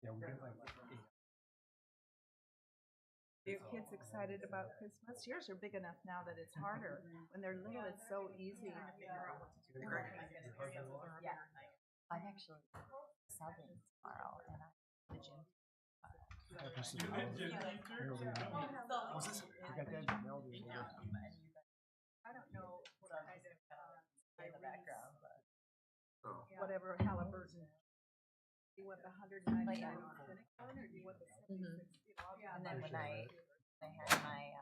Yeah, we did like Your kids excited about Christmas? Yours are big enough now that it's harder. When they're little, it's so easy to figure out what to do. Yeah. I'm actually subbing tomorrow, and I'm the gym. this is Melody. Was this? We got that Melody. I don't know what kind of In the background, but whatever Halliburton. You want the 199 authentic one, or do you want the 76? and then when I had my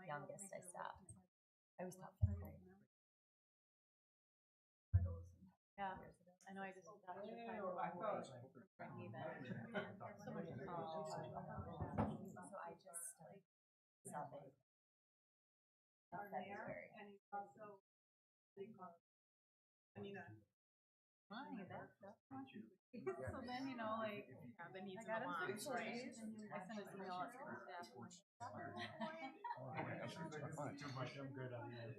youngest, I stopped. I was top 10 grade. Yeah, I know. I just got to the time where I'm even. So much So I just started subbing. February. So then, like, the needs I got of the him moms, 6 right? days. I sent an email out to the staff. I'm good on that.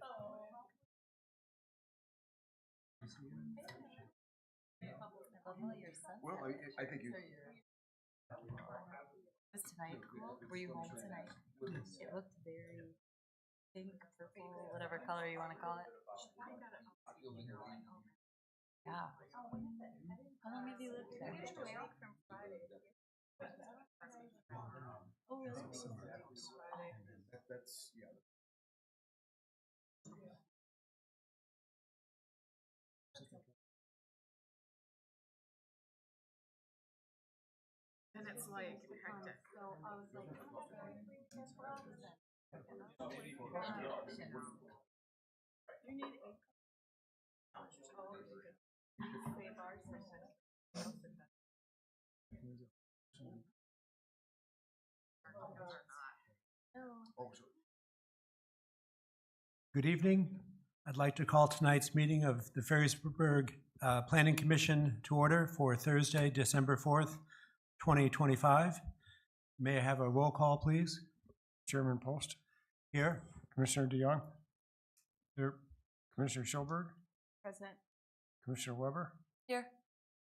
I love all your sons. Well, I think you. Was tonight cool? Were you home tonight? It looked very pink, purple, whatever color you want to call it. Yeah. How long have you lived there? Oh, really? That's yeah. And it's like hectic. So I was like, You need a save ours or Good evening. I'd like to call tonight's meeting of the Ferrisburg Planning Commission to order for Thursday, December 4th, 2025. May I have a roll call, please? Chairman Post, Here. Commissioner DeYoung, here, Commissioner Schulberg, Present. Commissioner Weber, here.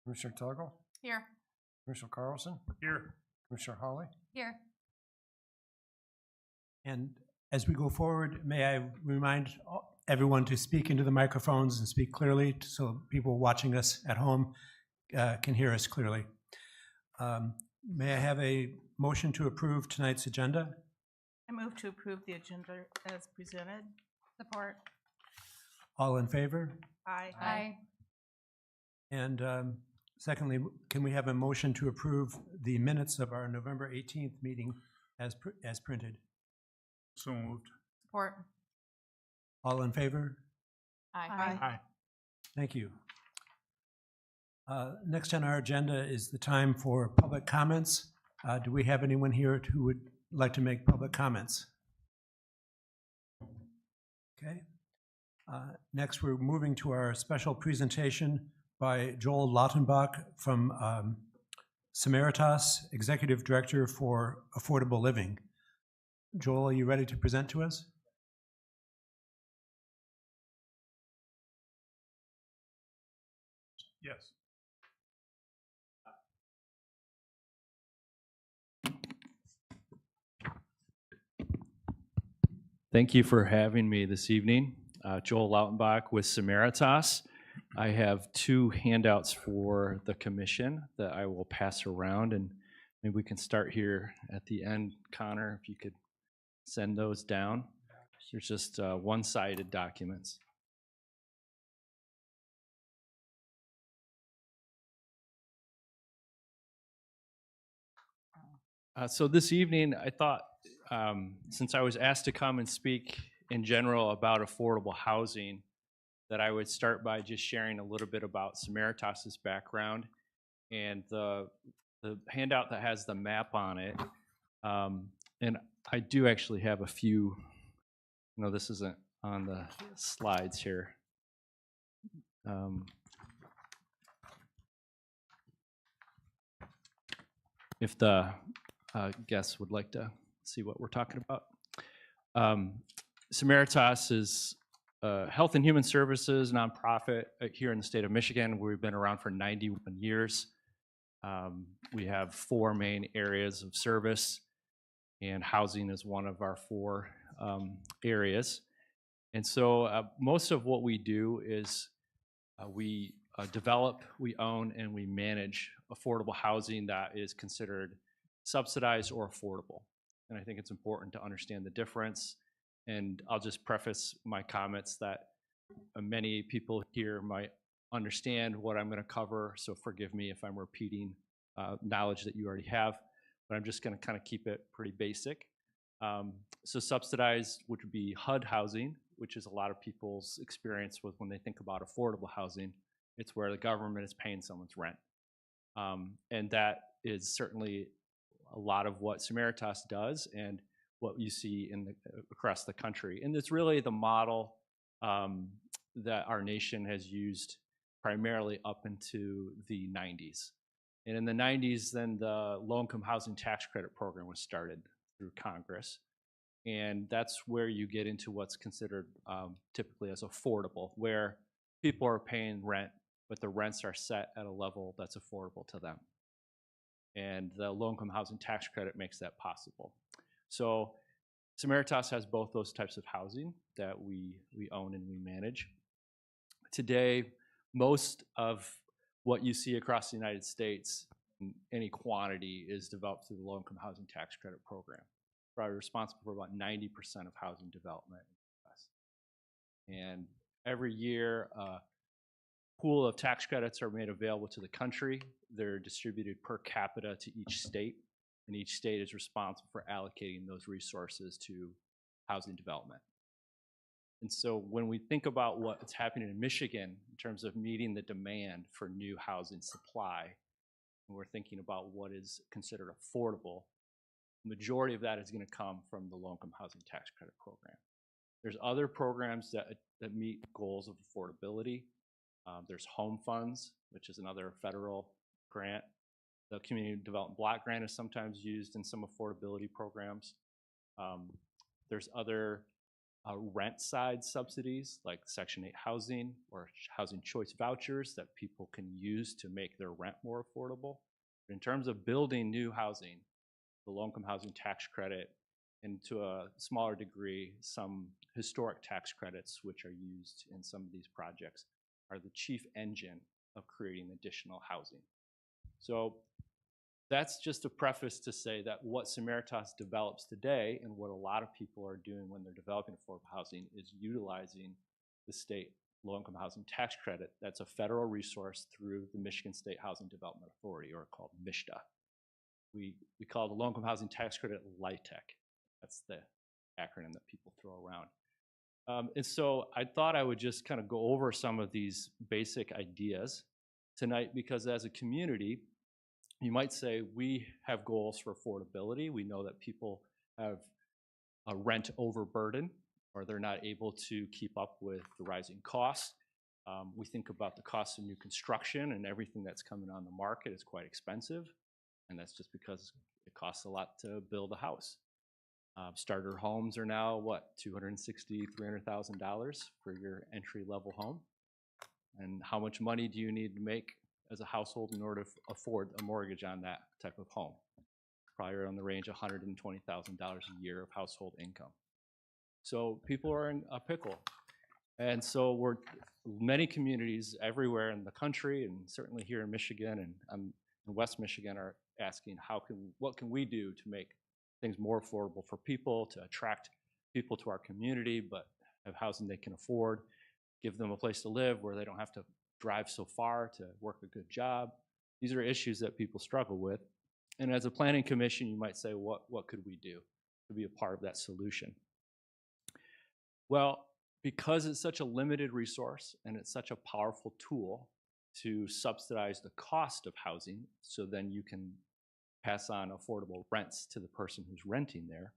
Commissioner Tuggle, Here. Commissioner Carlson, here, Commissioner Holly. Here. And as we go forward, may I remind everyone to speak into the microphones and speak clearly so people watching us at home can hear us clearly. May I have a motion to approve tonight's agenda? I move to approve the agenda as presented. Support. All in favor? Aye. Aye. And secondly, can we have a motion to approve the minutes of our November 18th meeting as printed? So moved. Support. All in favor? Aye. Aye. Thank you. Next on our agenda is the time for public comments. Do we have anyone here who would like to make public comments? Okay. Next, we're moving to our special presentation by Joel Lautenbach from Samaritas, Executive Director for Affordable Living. Joel, are you ready to present to us? Yes. Thank you for having me this evening. Joel Lautenbach with Samaritas. I have two handouts for the commission that I will pass around, and maybe we can start here at the end. Connor, if you could send those down. There's just one-sided documents. So this evening, I thought, since I was asked to come and speak in general about affordable housing, that I would start by just sharing a little bit about Samaritas's background and the handout that has the map on it. And I do actually have a few, this isn't on the slides here. If the guests would like to see what we're talking about. Samaritas is a health and human services nonprofit here in the state of Michigan. We've been around for 91 years. We have 4 main areas of service, and housing is one of our 4 areas. And so most of what we do is we develop, we own, and we manage affordable housing that is considered subsidized or affordable. And I think it's important to understand the difference. And I'll just preface my comments that many people here might understand what I'm going to cover, so forgive me if I'm repeating knowledge that you already have, but I'm just going to kind of keep it pretty basic. So subsidized would be HUD housing, which is a lot of people's experience with when they think about affordable housing. It's where the government is paying someone's rent. And that is certainly a lot of what Samaritas does and what you see across the country. And it's really the model that our nation has used primarily up into the 90s. And in the 90s, then the low-income housing tax credit program was started through Congress. And that's where you get into what's considered typically as affordable, where people are paying rent, but the rents are set at a level that's affordable to them. And the low-income housing tax credit makes that possible. So Samaritas has both those types of housing that we own and we manage. Today, most of what you see across the United States in any quantity is developed through the low-income housing tax credit program. Probably responsible for about 90% of housing development in the U.S. And every year, a pool of tax credits are made available to the country. They're distributed per capita to each state, and each state is responsible for allocating those resources to housing development. And so when we think about what's happening in Michigan in terms of meeting the demand for new housing supply, and we're thinking about what is considered affordable, the majority of that is going to come from the low-income housing tax credit program. There's other programs that meet goals of affordability. There's home funds, which is another federal grant. The Community Development Block Grant is sometimes used in some affordability programs. There's other rent side subsidies like Section 8 housing or housing choice vouchers that people can use to make their rent more affordable. But in terms of building new housing, the low-income housing tax credit, and to a smaller degree, some historic tax credits, which are used in some of these projects, are the chief engine of creating additional housing. So that's just a preface to say that what Samaritas develops today and what a lot of people are doing when they're developing affordable housing is utilizing the state low-income housing tax credit. That's a federal resource through the Michigan State Housing Development Authority, or called MSHDA. We call the low-income housing tax credit LIHTC. That's the acronym that people throw around. And so I thought I would just kind of go over some of these basic ideas tonight, because as a community, you might say we have goals for affordability. We know that people have a rent overburden, or they're not able to keep up with the rising costs. We think about the cost of new construction, and everything that's coming on the market is quite expensive. And that's just because it costs a lot to build a house. Starter homes are now, what, $260,000, $300,000 for your entry-level home? And how much money do you need to make as a household in order to afford a mortgage on that type of home? Probably around the range of $120,000 a year of household income. So people are in a pickle. And so many communities everywhere in the country, and certainly here in Michigan and in West Michigan, are asking what can we do to make things more affordable for people, to attract people to our community, but have housing they can afford, give them a place to live where they don't have to drive so far to work a good job. These are issues that people struggle with. And as a planning commission, you might say, what could we do to be a part of that solution? Well, because it's such a limited resource and it's such a powerful tool to subsidize the cost of housing, so then you can pass on affordable rents to the person who's renting there,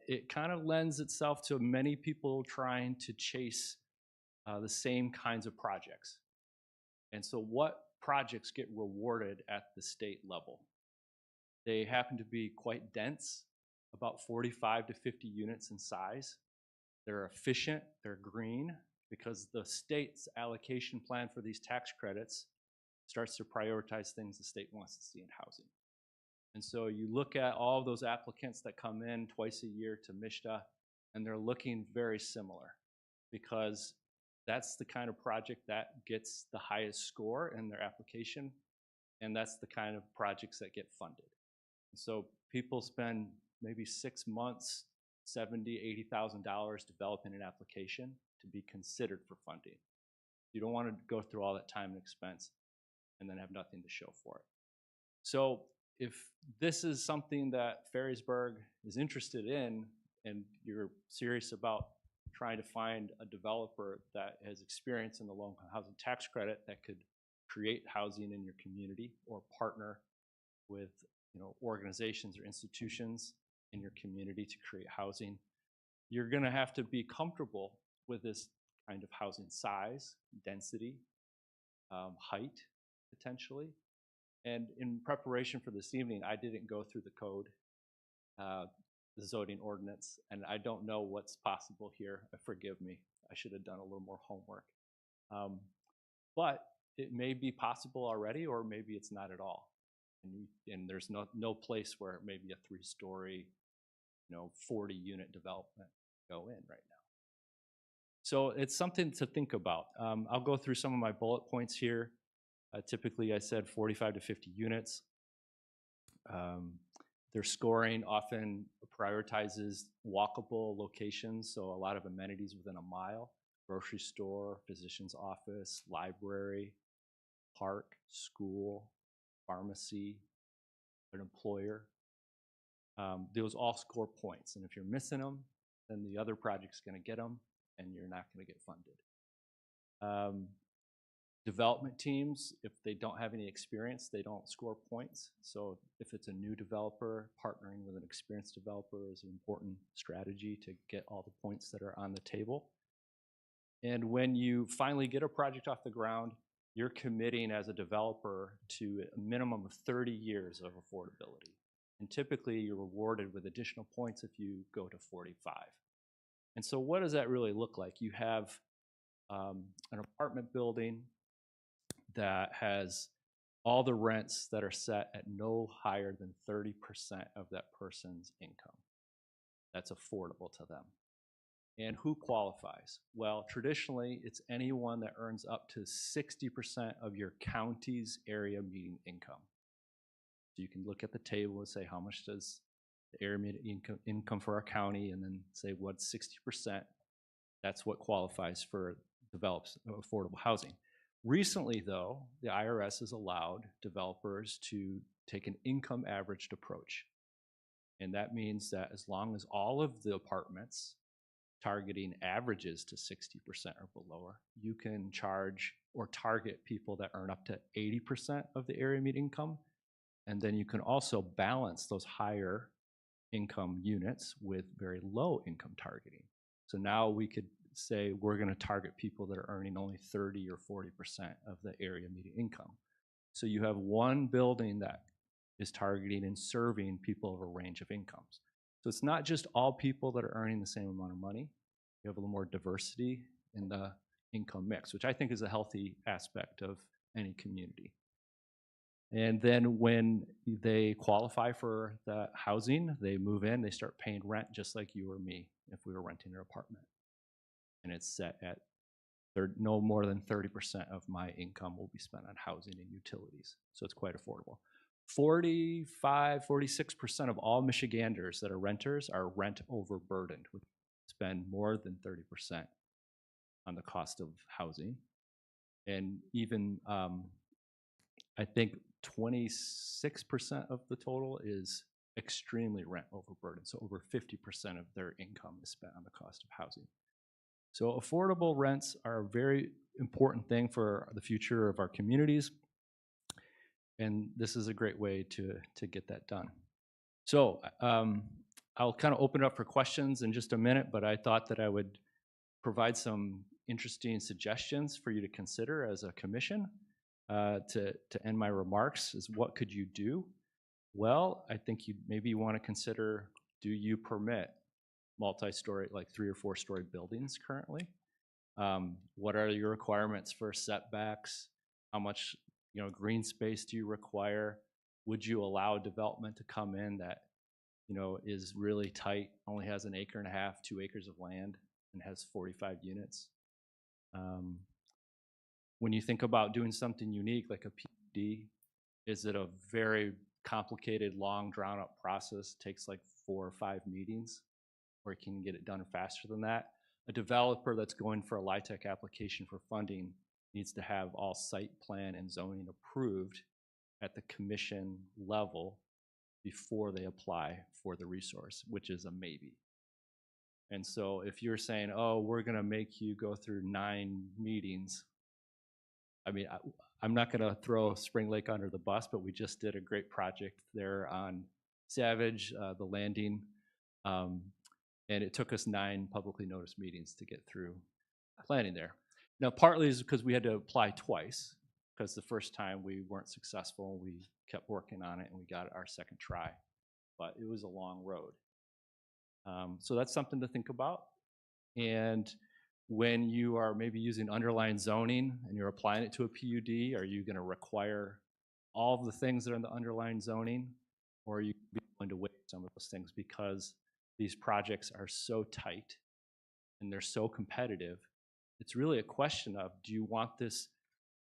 it kind of lends itself to many people trying to chase the same kinds of projects. And so what projects get rewarded at the state level? They happen to be quite dense, about 45 to 50 units in size. They're efficient, they're green, because the state's allocation plan for these tax credits starts to prioritize things the state wants to see in housing. And so you look at all of those applicants that come in twice a year to MISHDA, and they're looking very similar because that's the kind of project that gets the highest score in their application, and that's the kind of projects that get funded. So people spend maybe 6 months, $70,000, $80,000 developing an application to be considered for funding. You don't want to go through all that time and expense and then have nothing to show for it. So if this is something that Ferrisburg is interested in and you're serious about trying to find a developer that has experience in the low-income housing tax credit that could create housing in your community or partner with organizations or institutions in your community to create housing, you're going to have to be comfortable with this kind of housing size, density, height, potentially. And in preparation for this evening, I didn't go through the code, the zoning ordinance, and I don't know what's possible here. Forgive me. I should have done a little more homework. But it may be possible already, or maybe it's not at all. And there's no place where maybe a 3-story, 40-unit development go in right now. So it's something to think about. I'll go through some of my bullet points here. Typically, I said 45 to 50 units. Their scoring often prioritizes walkable locations, so a lot of amenities within a mile, grocery store, physician's office, library, park, school, pharmacy, an employer. Those all score points, and if you're missing them, then the other project's going to get them, and you're not going to get funded. Development teams, if they don't have any experience, they don't score points. So if it's a new developer, partnering with an experienced developer is an important strategy to get all the points that are on the table. And when you finally get a project off the ground, you're committing as a developer to a minimum of 30 years of affordability. And typically you're rewarded with additional points if you go to 45. And so what does that really look like? You have an apartment building that has all the rents that are set at no higher than 30% of that person's income. That's affordable to them. And who qualifies? Well, traditionally, it's anyone that earns up to 60% of your county's area median income. So you can look at the table and say, how much does the area median income for our county, and then say what's 60%. That's what qualifies for develops affordable housing. Recently, though, the IRS has allowed developers to take an income averaged approach. And that means that as long as all of the apartments targeting averages to 60% or below, you can charge or target people that earn up to 80% of the area median income. And then you can also balance those higher income units with very low income targeting. So now we could say we're going to target people that are earning only 30 or 40% of the area median income. So you have one building that is targeting and serving people of a range of incomes. So it's not just all people that are earning the same amount of money. You have a little more diversity in the income mix, which I think is a healthy aspect of any community. And then when they qualify for the housing, they move in, they start paying rent just like you or me if we were renting an apartment. And it's set at no more than 30% of my income will be spent on housing and utilities. So it's quite affordable. 45, 46% of all Michiganders that are renters are rent overburdened, which spend more than 30% on the cost of housing. And even, I think 26% of the total is extremely rent overburdened. So over 50% of their income is spent on the cost of housing. So affordable rents are a very important thing for the future of our communities. And this is a great way to get that done. So I'll kind of open it up for questions in just a minute, but I thought that I would provide some interesting suggestions for you to consider as a commission to end my remarks. Is what could you do? Well, I think maybe you want to consider, do you permit multi-story, like 3 or 4 story buildings currently? What are your requirements for setbacks? How much green space do you require? Would you allow development to come in that, is really tight, only has 1.5 acres, 2 acres of land, and has 45 units? When you think about doing something unique like a PUD, is it a very complicated, long, drawn-out process? Takes like 4 or 5 meetings, or can you get it done faster than that? A developer that's going for a LIHTC application for funding needs to have all site plan and zoning approved at the commission level before they apply for the resource, which is a maybe. And so if you're saying, oh, we're gonna make you go through 9 meetings, I mean, I'm not gonna throw Spring Lake under the bus, but we just did a great project there on Savage, the landing, and it took us 9 publicly noticed meetings to get through planning there. Now, partly is because we had to apply twice, because the first time we weren't successful. We kept working on it, and we got our second try. But it was a long road. So that's something to think about. And when you are maybe using underlying zoning and you're applying it to a PUD, are you going to require all of the things that are in the underlying zoning, or are you going to waive some of those things because these projects are so tight and they're so competitive? It's really a question of, do you want this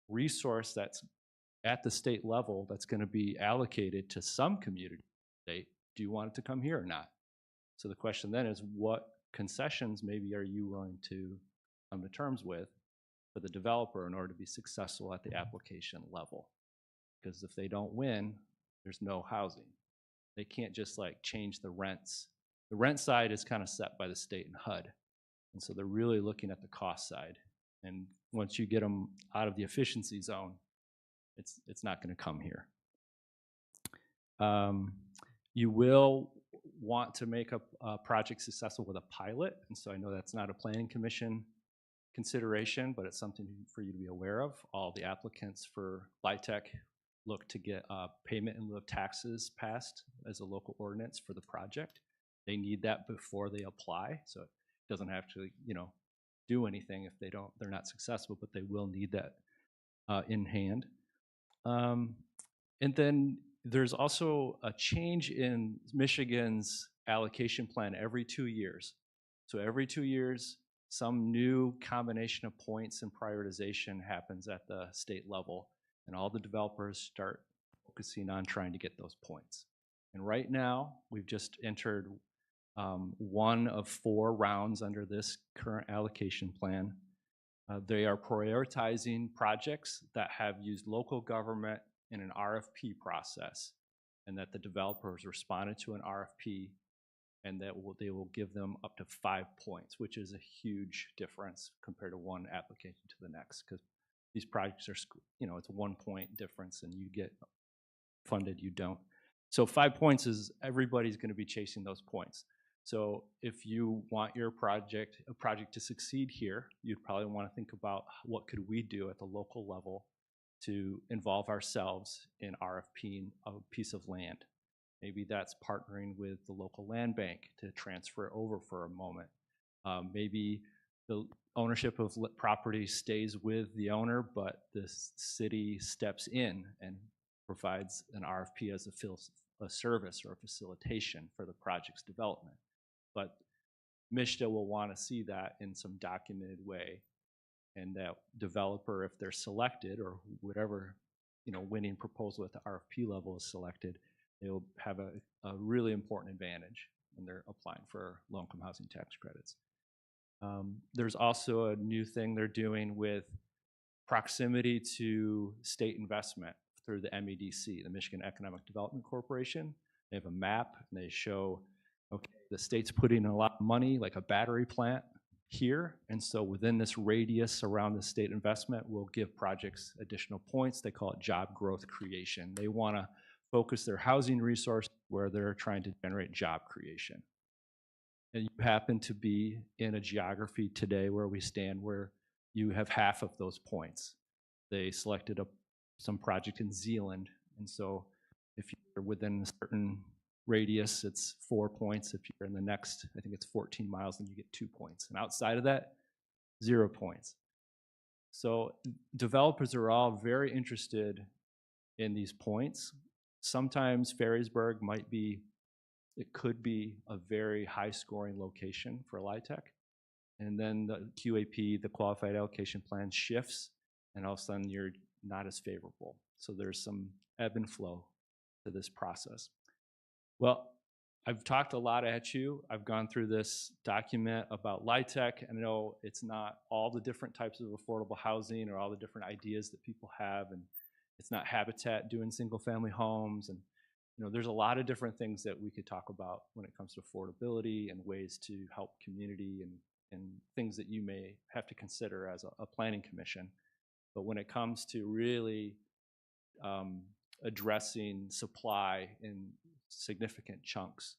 resource that's at the state level that's going to be allocated to some community state? Do you want it to come here or not? So the question then is, what concessions maybe are you willing to come to terms with for the developer in order to be successful at the application level? Because if they don't win, there's no housing. They can't just like change the rents. The rent side is kind of set by the state and HUD. And so they're really looking at the cost side. And once you get them out of the efficiency zone, it's not going to come here. You will want to make a project successful with a pilot. And so I know that's not a planning commission consideration, but it's something for you to be aware of. All the applicants for LIHTC look to get payment in lieu of taxes passed as a local ordinance for the project. They need that before they apply. So it doesn't have to, do anything if they're not successful, but they will need that in hand. And then there's also a change in Michigan's allocation plan every 2 years. So every 2 years, some new combination of points and prioritization happens at the state level, and all the developers start focusing on trying to get those points. And right now, we've just entered 1 of 4 rounds under this current allocation plan. They are prioritizing projects that have used local government in an RFP process, and that the developers responded to an RFP, and that they will give them up to 5 points, which is a huge difference compared to one application to the next, because these projects are, it's a 1 point difference, and you get funded, you don't. So 5 points is, everybody's going to be chasing those points. So if you want your project to succeed here, you'd probably want to think about what could we do at the local level to involve ourselves in RFPing a piece of land. Maybe that's partnering with the local land bank to transfer it over for a moment. Maybe the ownership of property stays with the owner, but the city steps in and provides an RFP as a service or a facilitation for the project's development. But MSHDA will want to see that in some documented way, and that developer, if they're selected, or whatever winning proposal at the RFP level is selected, they'll have a really important advantage when they're applying for low-income housing tax credits. There's also a new thing they're doing with proximity to state investment through the MEDC, the Michigan Economic Development Corporation. They have a map, and they show, okay, the state's putting a lot of money, like a battery plant here, and so within this radius around the state investment, we'll give projects additional points. They call it job growth creation. They want to focus their housing resource where they're trying to generate job creation. And you happen to be in a geography today where we stand where you have half of those points. They selected some project in Zeeland, and so if you're within a certain radius, it's 4 points. If you're in the next, I think it's 14 miles, then you get 2 points. And outside of that, 0 points. So developers are all very interested in these points. Sometimes Ferrisburg it could be a very high scoring location for LIHTC. And then the QAP, the Qualified Allocation Plan, shifts, and all of a sudden you're not as favorable. So there's some ebb and flow to this process. Well, I've talked a lot at you. I've gone through this document about LIHTC, and I know it's not all the different types of affordable housing or all the different ideas that people have, and it's not Habitat doing single-family homes, and there's a lot of different things that we could talk about when it comes to affordability and ways to help community and things that you may have to consider as a planning commission. But when it comes to really addressing supply in significant chunks,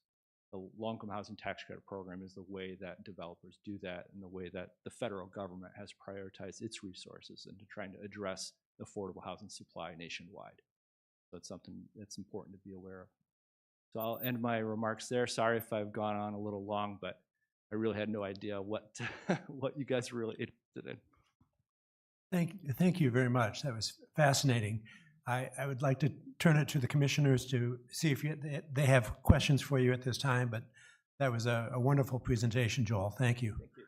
the low-income housing tax credit program is the way that developers do that, and the way that the federal government has prioritized its resources into trying to address affordable housing supply nationwide. So it's something that's important to be aware of. So I'll end my remarks there. Sorry if I've gone on a little long, but I really had no idea what you guys were really interested in. Thank you very much. That was fascinating. I would like to turn it to the commissioners to see if they have questions for you at this time, but that was a wonderful presentation, Joel. Thank you. Thank you.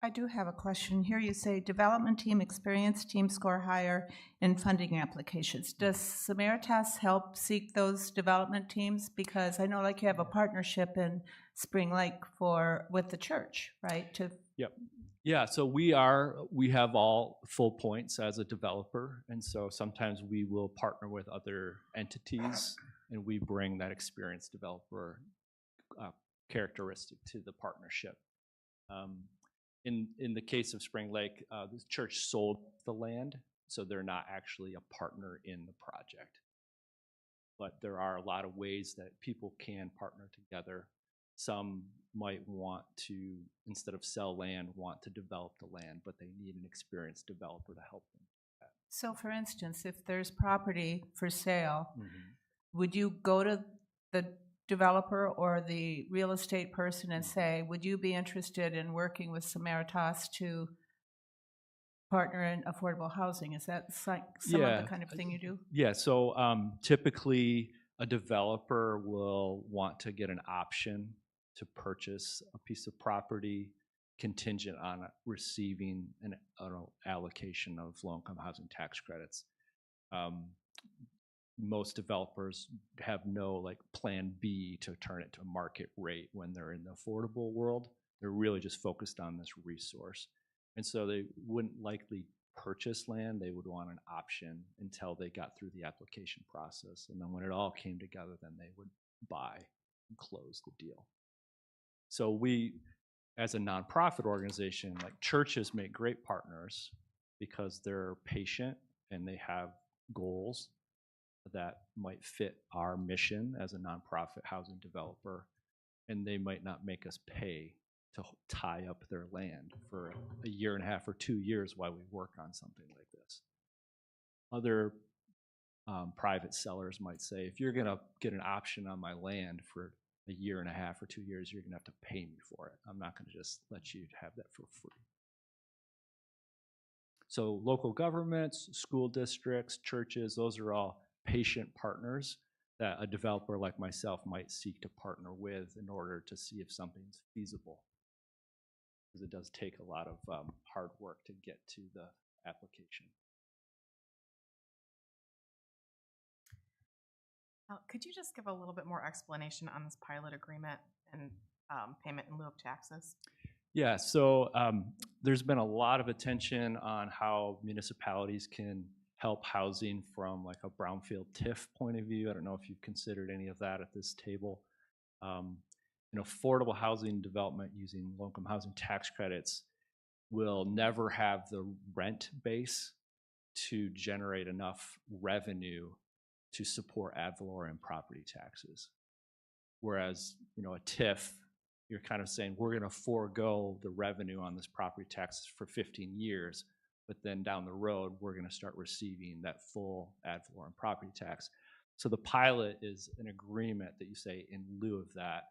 I do have a question. Here you say development team experience, team score higher, and funding applications. Does Samaritas help seek those development teams? Because I know like you have a partnership in Spring Lake with the church, right? Yep. Yeah, so we have all full points as a developer, and so sometimes we will partner with other entities, and we bring that experienced developer characteristic to the partnership. In the case of Spring Lake, the church sold the land, so they're not actually a partner in the project. But there are a lot of ways that people can partner together. Some might want to, instead of sell land, want to develop the land, but they need an experienced developer to help them do that. So for instance, if there's property for sale, would you go to the developer or the real estate person and say, would you be interested in working with Samaritas to partner in affordable housing? Is that some of the kind of thing you do? Yeah, so typically a developer will want to get an option to purchase a piece of property contingent on receiving an allocation of low-income housing tax credits. Most developers have no plan B to turn it to market rate when they're in the affordable world. They're really just focused on this resource. And so they wouldn't likely purchase land. They would want an option until they got through the application process. And then when it all came together, then they would buy and close the deal. So we, as a nonprofit organization, churches make great partners because they're patient and they have goals that might fit our mission as a nonprofit housing developer, and they might not make us pay to tie up their land for a year and a half or 2 years while we work on something like this. Other private sellers might say, if you're gonna get an option on my land for a year and a half or 2 years, you're gonna have to pay me for it. I'm not gonna just let you have that for free. So local governments, school districts, churches, those are all patient partners that a developer like myself might seek to partner with in order to see if something's feasible. Because it does take a lot of hard work to get to the application. Could you just give a little bit more explanation on this pilot agreement and payment in lieu of taxes? Yeah, so there's been a lot of attention on how municipalities can help housing from a brownfield TIF point of view. I don't know if you've considered any of that at this table. Affordable housing development using low-income housing tax credits will never have the rent base to generate enough revenue to support ad valorem property taxes. Whereas, a TIF, you're kind of saying, we're gonna forego the revenue on this property taxes for 15 years, but then down the road, we're gonna start receiving that full ad valorem property tax. So the pilot is an agreement that you say, in lieu of that,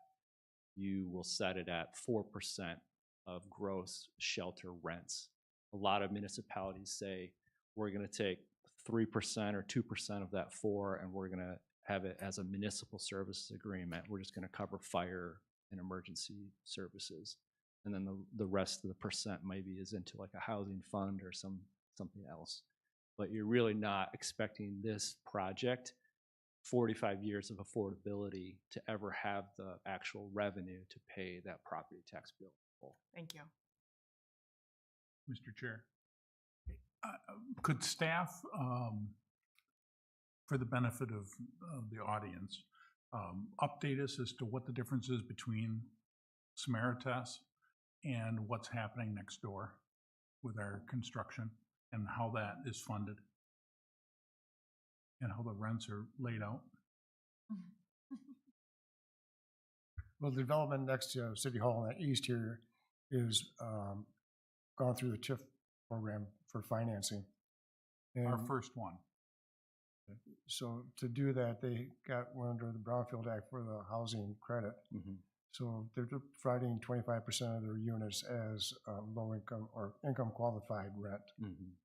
you will set it at 4% of gross shelter rents a lot of municipalities say, we're gonna take 3% or 2% of that 4, and we're gonna have it as a municipal services agreement. We're just gonna cover fire and emergency services. And then the rest of the percent maybe is into like a housing fund or something else. But you're really not expecting this project, 45 years of affordability, to ever have the actual revenue to pay that property tax bill. Thank you. Mr. Chair. Could staff, for the benefit of the audience, update us as to what the difference is between Samaritas and what's happening next door with our construction and how that is funded and how the rents are laid out? Well, the development next to City Hall in the east here is gone through the TIF program for financing. Our And first one. so to do that, they got one under the Brownfield Act for the housing credit. So they're providing 25% of their units as low income or income qualified rent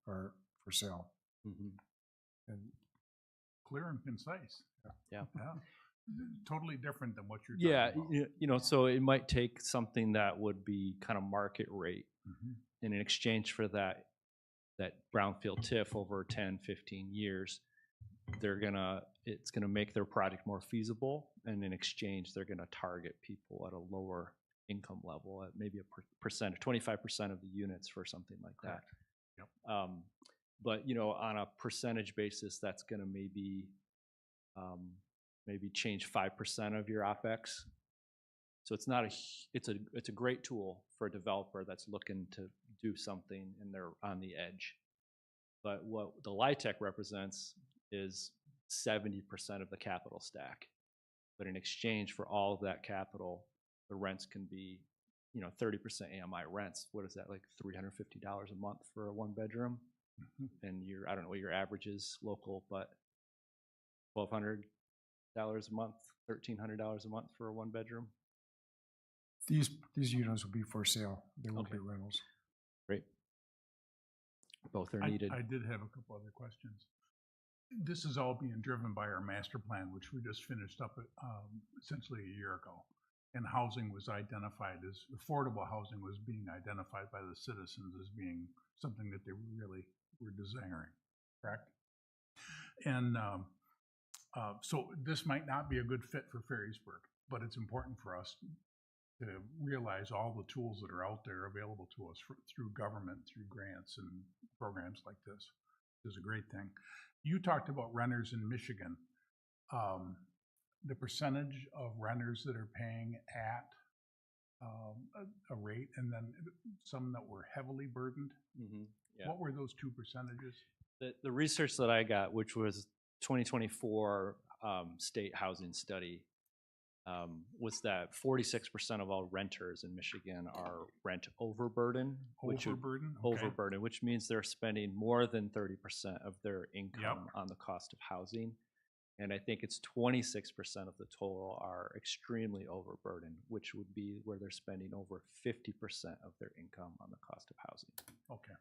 for sale. And Clear and concise. Yeah. Totally different than what you're Yeah, talking about. you know, so it might take something that would be kind of market rate, Mhm. and in exchange for that brownfield TIF over 10, 15 years, it's gonna make their project more feasible, and in exchange, they're gonna target people at a lower income level, at maybe a percent, 25% of the units for something like that. Correct. But, you know, on a percentage basis, that's gonna maybe change 5% of your OpEx. So it's not it's a great tool for a developer that's looking to do something and they're on the edge. But what the LIHTC represents is 70% of the capital stack. But in exchange for all of that capital, the rents can be, you know, 30% AMI rents. What is that, like $350 a month for a 1-bedroom? And I don't know what your average is local, but $1,200 a month, $1,300 a month for a 1-bedroom. these units will be for sale. They won't Okay. be rentals. Great. Both are I needed. did have a couple other questions. This is all being driven by our master plan, which we just finished up essentially a year ago. And housing was identified as, affordable housing was being identified by the citizens as being something that they really were desiring, correct? And so this might not be a good fit for Ferrisburg, but it's important for us to realize all the tools that are out there available to us through government, through grants and programs like this. Is a great thing. You talked about renters in Michigan. The percentage of renters that are paying at a rate, and then some that were heavily burdened. Yeah. What were those 2 percentages? The research that I got, which was 2024 state housing study, was that 46% of all renters in Michigan are rent overburden. Overburden? Okay. Overburden, which means they're spending more than 30% of their income on the cost of housing. And I think it's 26% of the total are extremely overburdened, which would be where they're spending over 50% of their income on the cost of housing. Okay.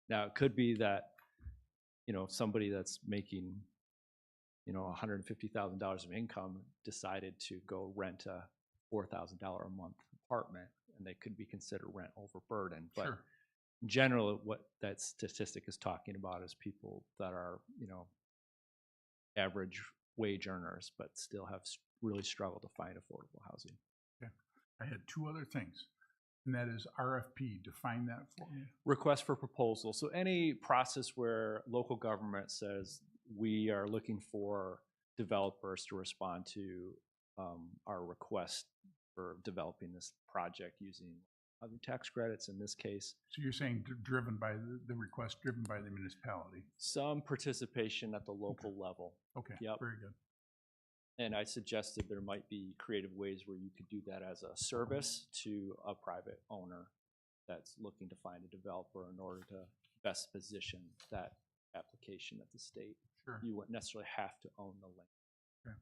Now, it could be that, you know, somebody that's making, you know, $150,000 of income decided to go rent a $4,000 a month apartment, and they could be considered rent overburden. But Sure. in general, what that statistic is talking about is people that are, you know, average wage earners, but still have really struggled to find affordable housing. Okay. I had 2 other things, and that is RFP. Define that for me. Request for proposal. So any process where local government says we are looking for developers to respond to our request for developing this project using other tax credits in this case. So you're saying driven by the request, driven by the municipality? Some participation at the local level. Okay. Yep. Very good. And I suggested there might be creative ways where you could do that as a service to a private owner that's looking to find a developer in order to best position that application at the state. Sure. You wouldn't necessarily have to own the land. Okay.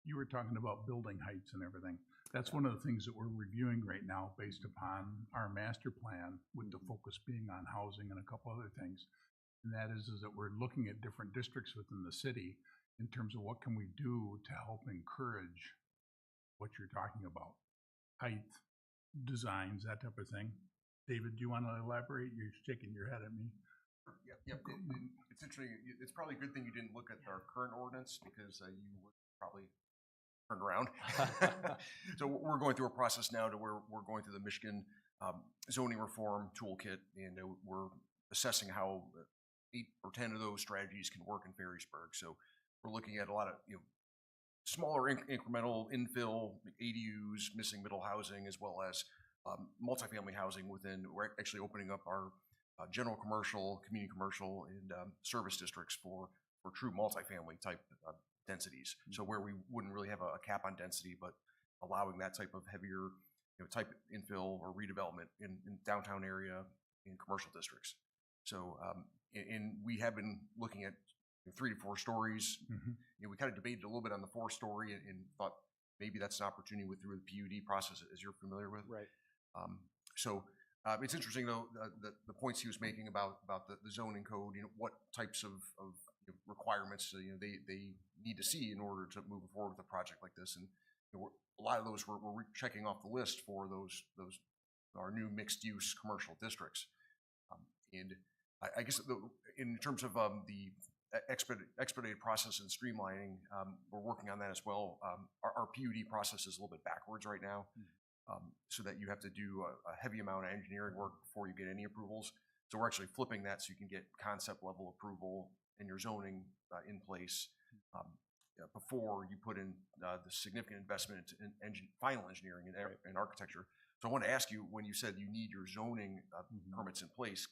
You were talking about building heights and everything. That's one of the things that we're reviewing right now based upon our master plan, with the focus being on housing and a couple other things. And that is that we're looking at different districts within the city in terms of what can we do to help encourage what you're talking about, height, designs, that type of thing. David, do you want to elaborate? You're shaking your head at me. Yep. And it's interesting. It's probably a good thing you didn't look at our current ordinance, because you would probably turn around. So we're going through a process now to where we're going through the Michigan zoning reform toolkit, and we're assessing how 8 or 10 of those strategies can work in Ferrisburg. So we're looking at a lot of smaller incremental infill ADUs, missing middle housing, as well as multifamily housing within. We're actually opening up our general commercial, community commercial, and service districts for true multifamily type densities. So where we wouldn't really have a cap on density, but allowing that type of heavier type infill or redevelopment in downtown area in commercial districts. So and we have been looking at 3 to 4 stories. We kind of debated a little bit on the 4-story and thought maybe that's an opportunity through the PUD process, as you're familiar with. Right. So it's interesting though, the points he was making about the zoning code, what types of requirements they need to see in order to move forward with a project like this. And a lot of those we're checking off the list for those our new mixed use commercial districts. And I guess in terms of the expedited process and streamlining, we're working on that as well. Our PUD process is a little bit backwards right now, so that you have to do a heavy amount of engineering work before you get any approvals. So we're actually flipping that, so you can get concept level approval and your zoning in place before you put in the significant investment in final engineering and architecture. So I want to ask you, when you said you need your zoning permits in place,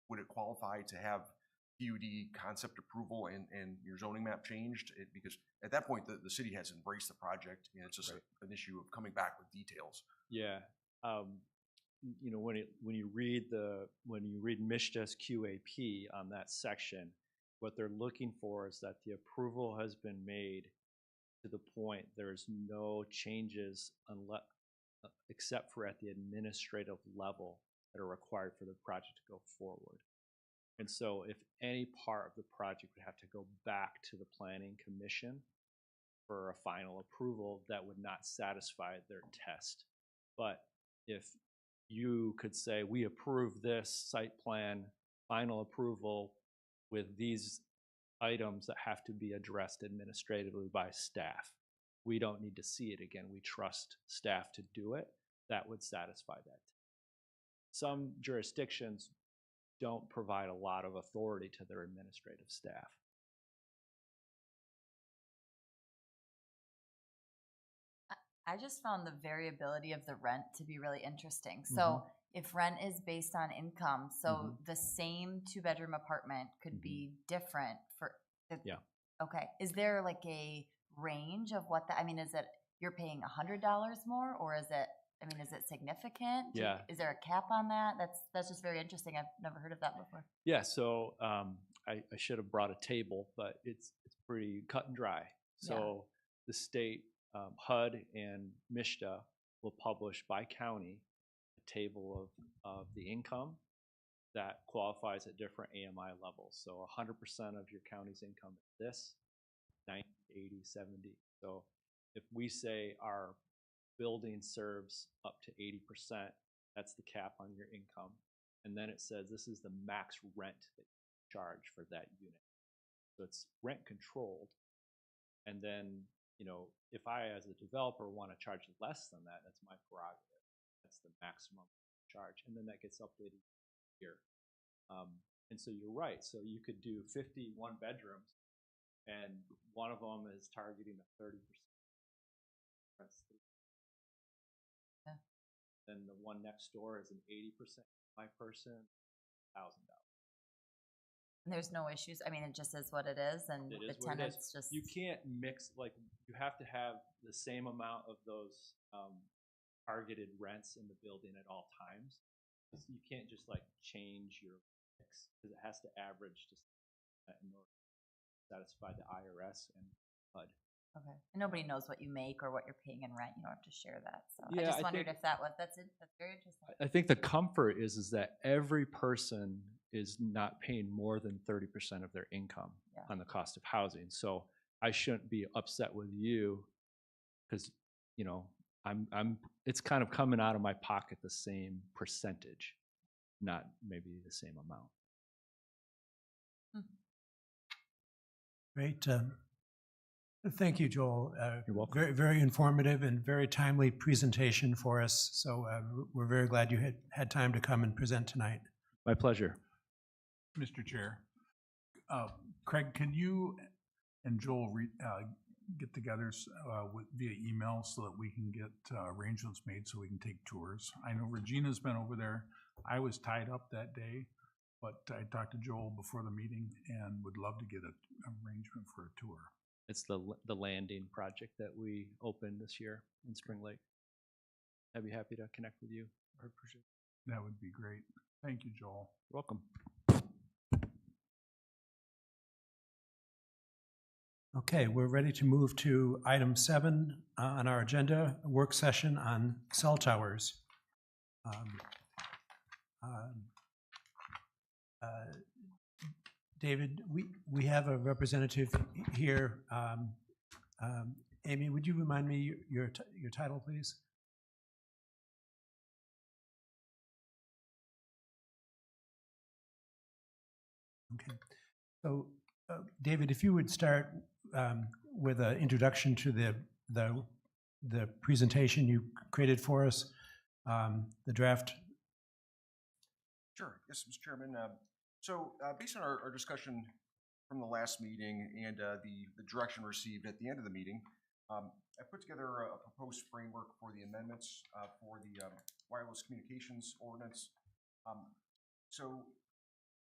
would it qualify to have PUD concept approval and your zoning map changed? Because at that point, the city has embraced the project, and it's just an issue of coming back with details. Yeah. When you read MISHDA's QAP on that section, what they're looking for is that the approval has been made to the point there's no changes except for at the administrative level that are required for the project to go forward. And so if any part of the project would have to go back to the Planning Commission for a final approval, that would not satisfy their test. But if you could say, we approve this site plan, final approval with these items that have to be addressed administratively by staff, we don't need to see it again. We trust staff to do it. That would satisfy that. Some jurisdictions don't provide a lot of authority to their administrative staff. I just found the variability of the rent to be really interesting. So if rent is based on income, so the same 2-bedroom apartment could be different for the, Yeah. Okay. Is there like a range of what that, is it you're paying $100 more, or is it, is it significant? Yeah. Is there a cap on that? That's just very interesting. I've never heard of that before. Yeah, so I should have brought a table, but it's pretty cut and dry. So the state, HUD and MISHDA will publish by county a table of the income that qualifies at different AMI levels. So 100% of your county's income is this, 90, 80, 70. So if we say our building serves up to 80%, that's the cap on your income. And then it says this is the max rent that you charge for that unit. So it's rent controlled. And then, if I as a developer want to charge less than that, that's my prerogative. That's the maximum charge. And then that gets updated here. And so you're right. So you could do 51 bedrooms, and one of them is targeting a 30%. Then the one next door is an 80% my person, $1,000. And there's no issues. It just is what it is, and It the is what it is. tenants just. You can't mix, you have to have the same amount of those targeted rents in the building at all times. You can't just change your mix, because it has to average just in order to satisfy the IRS and HUD. Okay. And nobody knows what you make or what you're paying in rent. You don't have to share that. So I Yeah, just I wondered think- if that was, that's it. That's very interesting. I think the comfort is that every person is not paying more than 30% of their income Yeah. on the cost of housing. So I shouldn't be upset with you because, you know, it's kind of coming out of my pocket the same percentage, not maybe the same amount. Great. Thank you, Joel. You're welcome. Very, very informative and very timely presentation for us. So we're very glad you had time to come and present tonight. My pleasure. Mr. Chair, Craig, can you and Joel get together via email so that we can get arrangements made so we can take tours? I know Regina's been over there. I was tied up that day, but I talked to Joel before the meeting and would love to get an arrangement for a tour. It's the landing project that we opened this year in Spring Lake. I'd be happy to connect with you. I appreciate it. That would be great. Thank you, Joel. You're welcome. Okay, we're ready to move to item 7 on our agenda, a work session on cell towers. David, we have a representative here. Amy, would you remind me your title, please? Okay. So, David, if you would start with an introduction to the presentation you created for us, the draft. Sure. Yes, Mr. Chairman. So based on our discussion from the last meeting and the direction received at the end of the meeting, I put together a proposed framework for the amendments for the wireless communications ordinance. So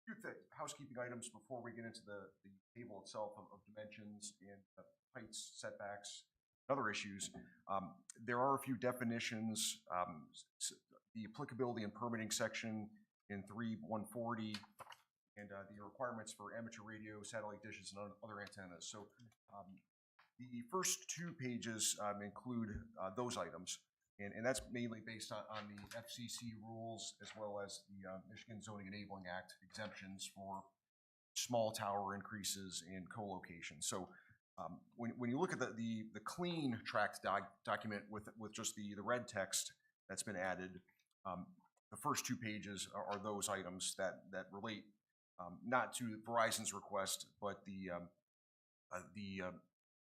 a few housekeeping items before we get into the table itself of dimensions and heights, setbacks, and other issues. There are a few definitions, the applicability and permitting section in 3.140, and the requirements for amateur radio, satellite dishes, and other antennas. So the first 2 pages include those items, and that's mainly based on the FCC rules as well as the Michigan Zoning Enabling Act exemptions for small tower increases and co-location. So when you look at the clean tract document with just the red text that's been added, the first 2 pages are those items that relate not to Verizon's request, but the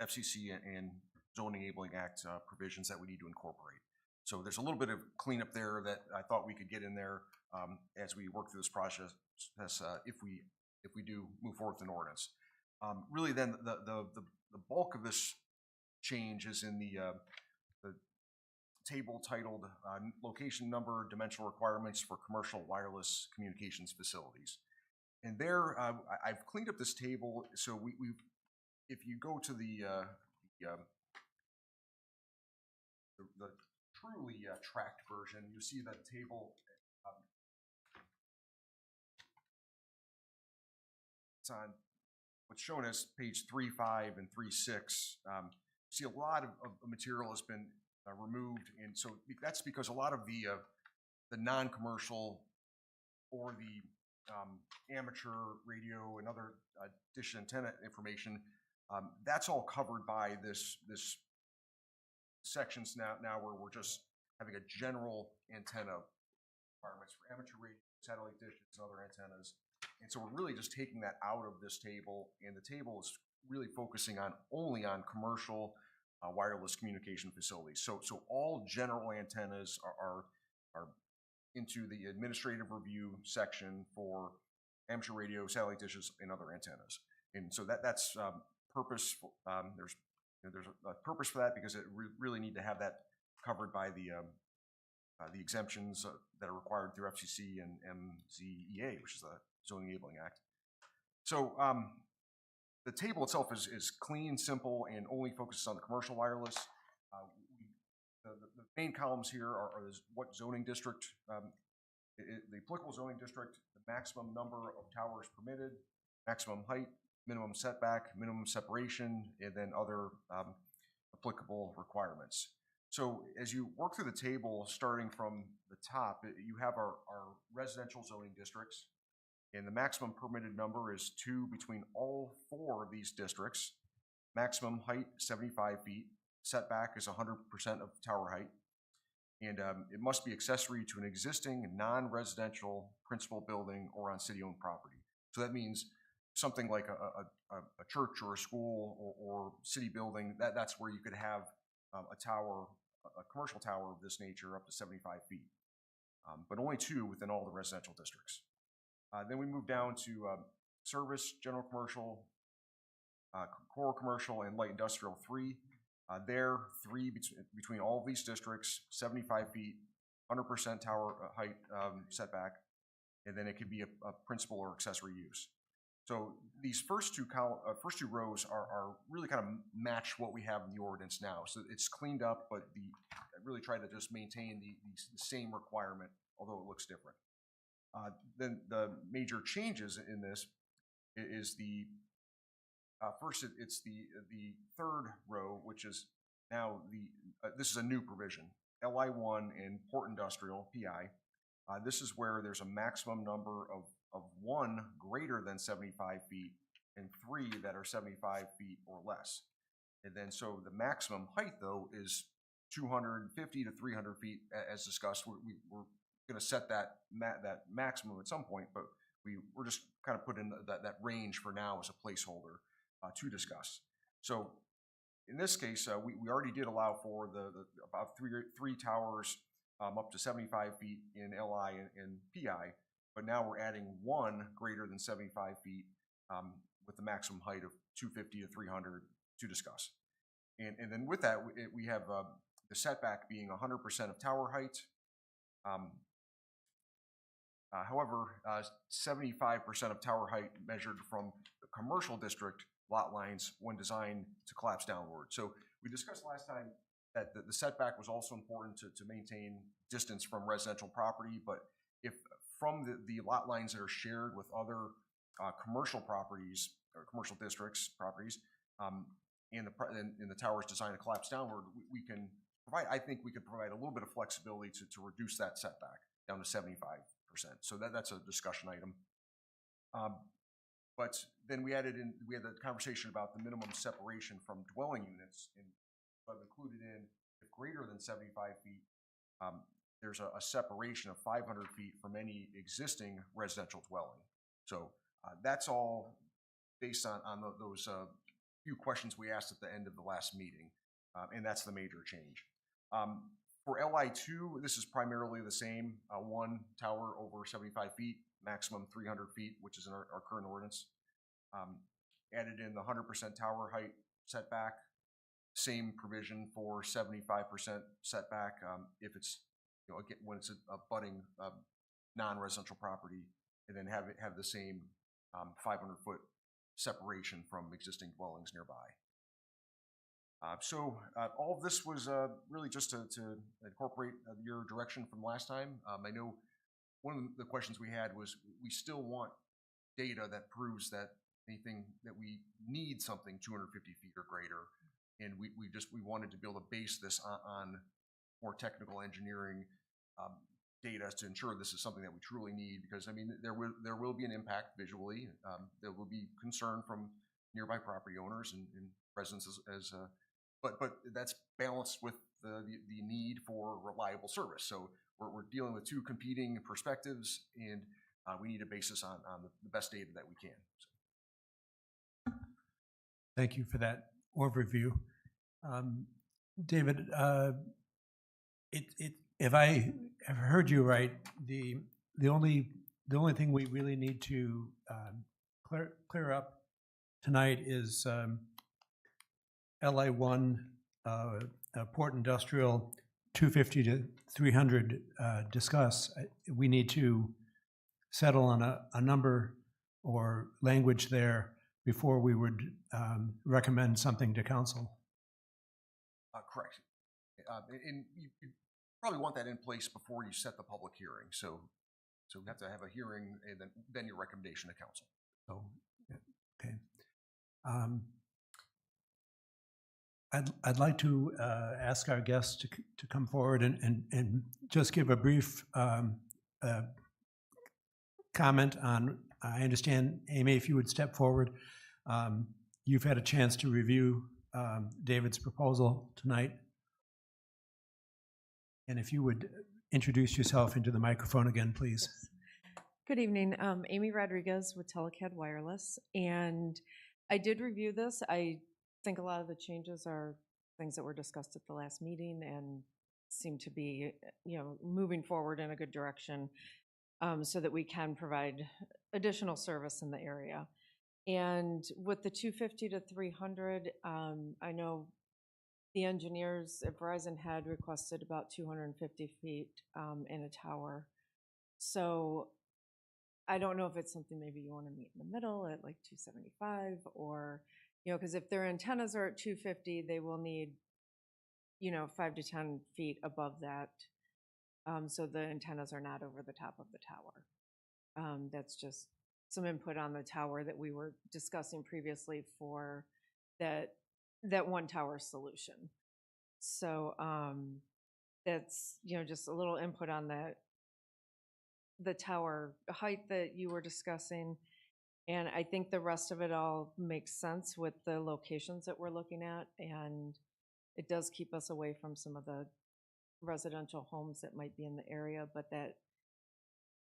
FCC and Zoning Enabling Act provisions that we need to incorporate. So there's a little bit of cleanup there that I thought we could get in there as we work through this process if we do move forward with an ordinance. Really, then the bulk of this change is in the table titled Location Number, Dimensional Requirements for Commercial Wireless Communications Facilities. And there, I've cleaned up this table, so if you go to the truly tracked version, you see that table. It's on what's shown as page 3.5 and 3.6. You see a lot of material has been removed, and so that's because a lot of the non-commercial or the amateur radio and other dish antenna information, that's all covered by this sections now where we're just having a general antenna requirements for amateur radio, satellite dishes, and other antennas. And so we're really just taking that out of this table, and the table is really focusing only on commercial wireless communication facilities. So all general antennas are into the administrative review section for amateur radio, satellite dishes, and other antennas. And so that's purposeful. There's a purpose for that because it really need to have that covered by the exemptions that are required through FCC and MZEA, which is the Zoning Enabling Act. So the table itself is clean, simple, and only focuses on the commercial wireless. The main columns here are what zoning district, the applicable zoning district, the maximum number of towers permitted, maximum height, minimum setback, minimum separation, and then other applicable requirements. So as you work through the table, starting from the top, you have our residential zoning districts, and the maximum permitted number is 2 between all 4 of these districts. Maximum height, 75 feet. Setback is 100% of tower height. And it must be accessory to an existing non-residential principal building or on city-owned property. So that means something like a church or a school or city building, that's where you could have a tower, a commercial tower of this nature up to 75 feet, but only 2 within all the residential districts. Then we move down to service, general commercial, core commercial, and light industrial 3. There, 3 between all of these districts, 75 feet, 100% tower height setback, and then it could be a principal or accessory use. So these first two rows are really kind of match what we have in the ordinance now. So it's cleaned up, but I really try to just maintain the same requirement, although it looks different. Then the major changes in this is the first, it's the third row, which is now this is a new provision, LI1 and Port Industrial, PI. This is where there's a maximum number of 1 greater than 75 feet and 3 that are 75 feet or less. And then so the maximum height, though, is 250 to 300 feet, as discussed. We're going to set that maximum at some point, but we're just kind of put in that range for now as a placeholder to discuss. So in this case, we already did allow for about three towers up to 75 feet in LI and PI, but now we're adding 1 greater than 75 feet with the maximum height of 250 to 300 to discuss. And then with that, we have the setback being 100% of tower height. However, 75% of tower height measured from the commercial district lot lines when designed to collapse downward. So we discussed last time that the setback was also important to maintain distance from residential property, but if from the lot lines that are shared with other commercial properties or commercial districts properties, and the towers designed to collapse downward, we can provide, I think we could provide a little bit of flexibility to reduce that setback down to 75%. So that's a discussion item. But then we had a conversation about the minimum separation from dwelling units, and I've included in, if greater than 75 feet, there's a separation of 500 feet from any existing residential dwelling. So that's all based on those few questions we asked at the end of the last meeting, and that's the major change. For LI2, this is primarily the same, 1 tower over 75 feet, maximum 300 feet, which is in our current ordinance. Added in the 100% tower height setback, same provision for 75% setback if it's, again, when it's a budding non-residential property, and then have the same 500-foot separation from existing dwellings nearby. So all of this was really just to incorporate your direction from last time. I know one of the questions we had was we still want data that proves that anything that we need something 250 feet or greater, and we wanted to be able to base this on more technical engineering data to ensure this is something that we truly need, because I mean there will be an impact visually. There will be concern from nearby property owners and residents but that's balanced with the need for reliable service. So we're dealing with 2 competing perspectives, and we need to base this on the best data that we can. So. Thank you for that overview. David, if I have heard you right, the only thing we really need to clear up tonight is LI1, Port Industrial, 250 to 300 discuss. We need to settle on a number or language there before we would recommend something to council. Correct. And you probably want that in place before you set the public hearing. So we have to have a hearing and then your recommendation to council. So, okay. I'd like to ask our guests to come forward and just give a brief comment on, I understand, Amy, if you would step forward. You've had a chance to review David's proposal tonight. And if you would introduce yourself into the microphone again, please. Good evening. Amy Rodriguez with Telecad Wireless. And I did review this. I think a lot of the changes are things that were discussed at the last meeting and seem to be, moving forward in a good direction, so that we can provide additional service in the area. And with the 250 to 300, I know the engineers at Verizon had requested about 250 feet in a tower. So I don't know if it's something maybe you want to meet in the middle at like 275, or, because if their antennas are at 250, they will need, 5 to 10 feet above that. So the antennas are not over the top of the tower. That's just some input on the tower that we were discussing previously for that one tower solution. So that's, just a little input on the tower height that you were discussing. And I think the rest of it all makes sense with the locations that we're looking at. And it does keep us away from some of the residential homes that might be in the area, but that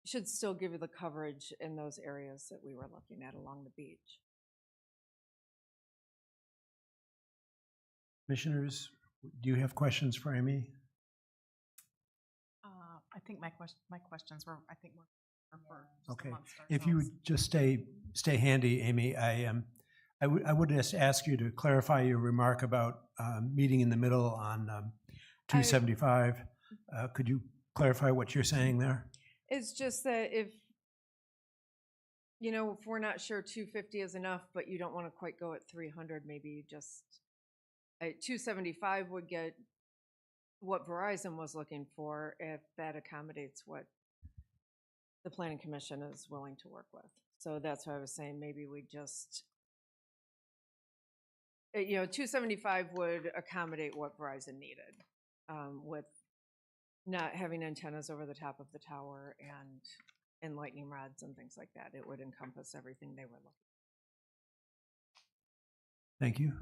should still give you the coverage in those areas that we were looking at along the beach. Commissioners, do you have questions for Amy? I think my questions were, more for just Okay. amongst If you ourselves. would just stay handy, Amy, I would just ask you to clarify your remark about meeting in the middle on 275. Could you clarify what you're saying there? It's just that if we're not sure 250 is enough, but you don't want to quite go at 300, maybe you just 275 would get what Verizon was looking for, if that accommodates what the Planning Commission is willing to work with. So that's why I was saying maybe we just, 275 would accommodate what Verizon needed, with not having antennas over the top of the tower and lightning rods and things like that. It would encompass everything they were looking for. Thank you.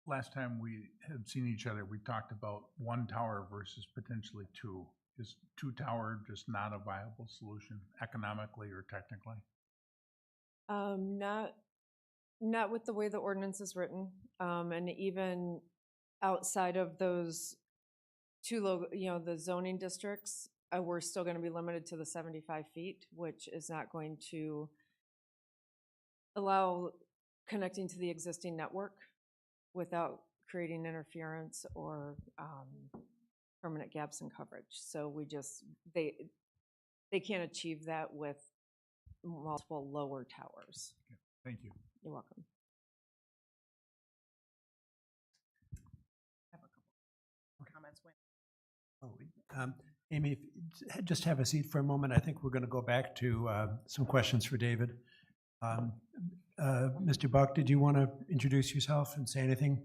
Last time we had seen each other, we talked about one tower versus potentially two. Is two tower just not a viable solution economically or technically? Not with the way the ordinance is written, and even outside of those the zoning districts, we're still going to be limited to the 75 feet, which is not going to allow connecting to the existing network without creating interference or permanent gaps in coverage. So they can't achieve that with multiple lower towers. Okay. Thank you. You're welcome. I have a couple comments. Amy, just have a seat for a moment. I think we're going to go back to some questions for David. Mr. Buck, did you want to introduce yourself and say anything?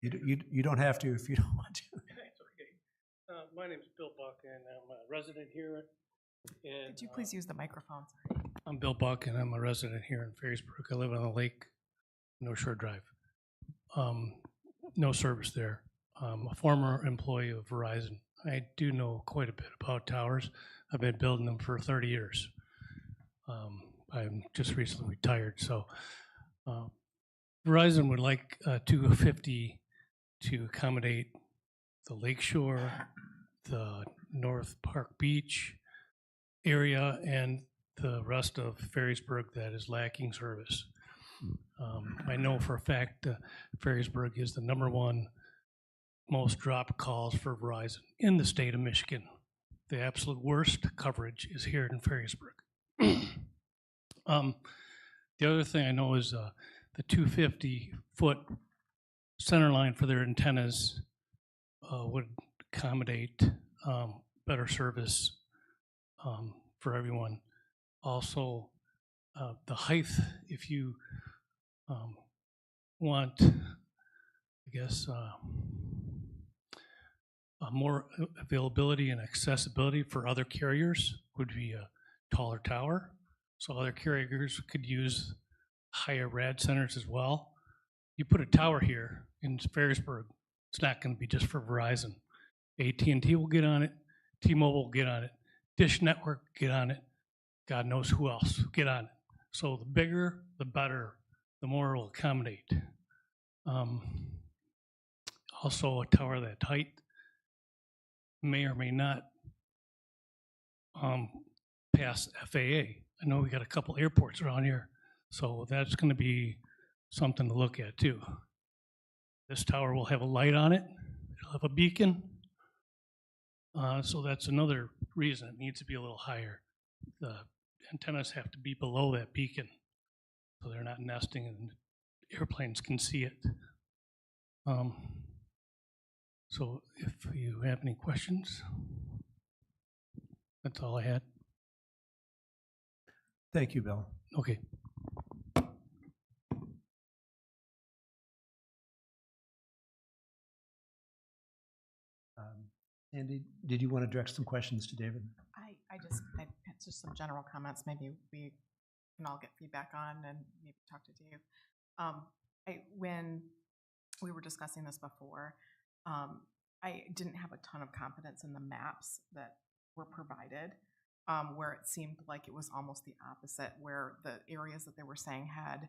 You don't have to if you don't want to. It's okay. My name is Bill Buck, and I'm a resident here. And, Could you please use the microphone? I'm Bill Buck, and I'm a resident here in Ferrysburg. I live on the lake, North Shore Drive. No service there. I'm a former employee of Verizon. I do know quite a bit about towers. I've been building them for 30 years. I'm just recently retired, so Verizon would like 250 to accommodate the Lakeshore, the North Park Beach area, and the rest of Ferrysburg that is lacking service. I know for a fact Ferrysburg is the #1 most dropped calls for Verizon in the state of Michigan. The absolute worst coverage is here in Ferrysburg. The other thing I know is the 250-foot center line for their antennas would accommodate better service for everyone. Also, the height, if you want, I guess, more availability and accessibility for other carriers, would be a taller tower. So other carriers could use higher rad centers as well. You put a tower here in Ferrisburg, it's not going to be just for Verizon. AT&T will get on it, T-Mobile will get on it, Dish Network will get on it, God knows who else will get on it. So the bigger, the better, the more it will accommodate. Also, a tower that height may or may not pass FAA. I know we got a couple airports around here, so that's going to be something to look at too. This tower will have a light on it. It'll have a beacon. So that's another reason it needs to be a little higher. The antennas have to be below that beacon, so they're not nesting and airplanes can see it. So if you have any questions, that's all I had. Thank you, Bill. Okay. Andy, did you want to direct some questions to David? I just some general comments, maybe we can all get feedback on and maybe talk to Dave. When we were discussing this before, I didn't have a ton of confidence in the maps that were provided, where it seemed like it was almost the opposite, where the areas that they were saying had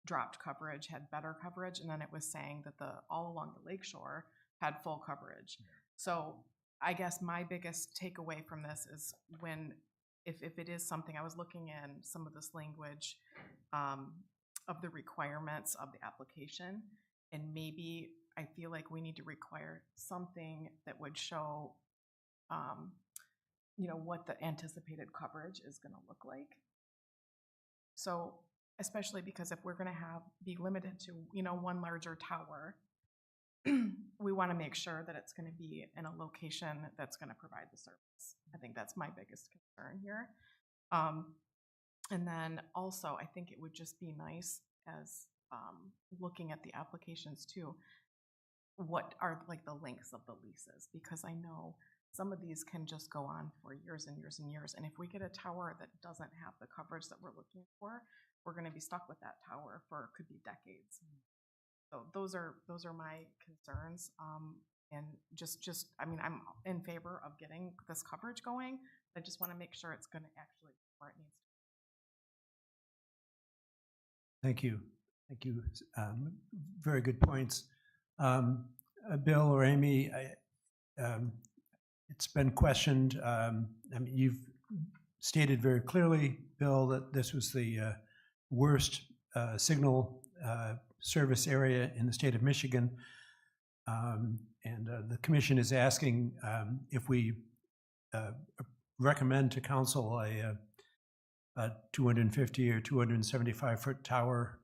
dropped coverage had better coverage, and then it was saying that all along the lakeshore had full coverage. So I guess my biggest takeaway from this is if it is something, I was looking in some of this language of the requirements of the application, and maybe I feel like we need to require something that would show, what the anticipated coverage is going to look like. So, especially because if we're going to be limited to, one larger tower, we want to make sure that it's going to be in a location that's going to provide the service. I think that's my biggest concern here. And then also, I think it would just be nice as looking at the applications too, what are like the lengths of the leases? Because I know some of these can just go on for years and years and years. And if we get a tower that doesn't have the coverage that we're looking for, we're going to be stuck with that tower for could be decades. So those are my concerns. And I'm in favor of getting this coverage going. I just want to make sure it's going to actually where it needs to. Thank you. Thank you. Very good points. Bill or Amy, it's been questioned. You've stated very clearly, Bill, that this was the worst signal service area in the state of Michigan. And the commission is asking if we recommend to council a 250 or 275-foot tower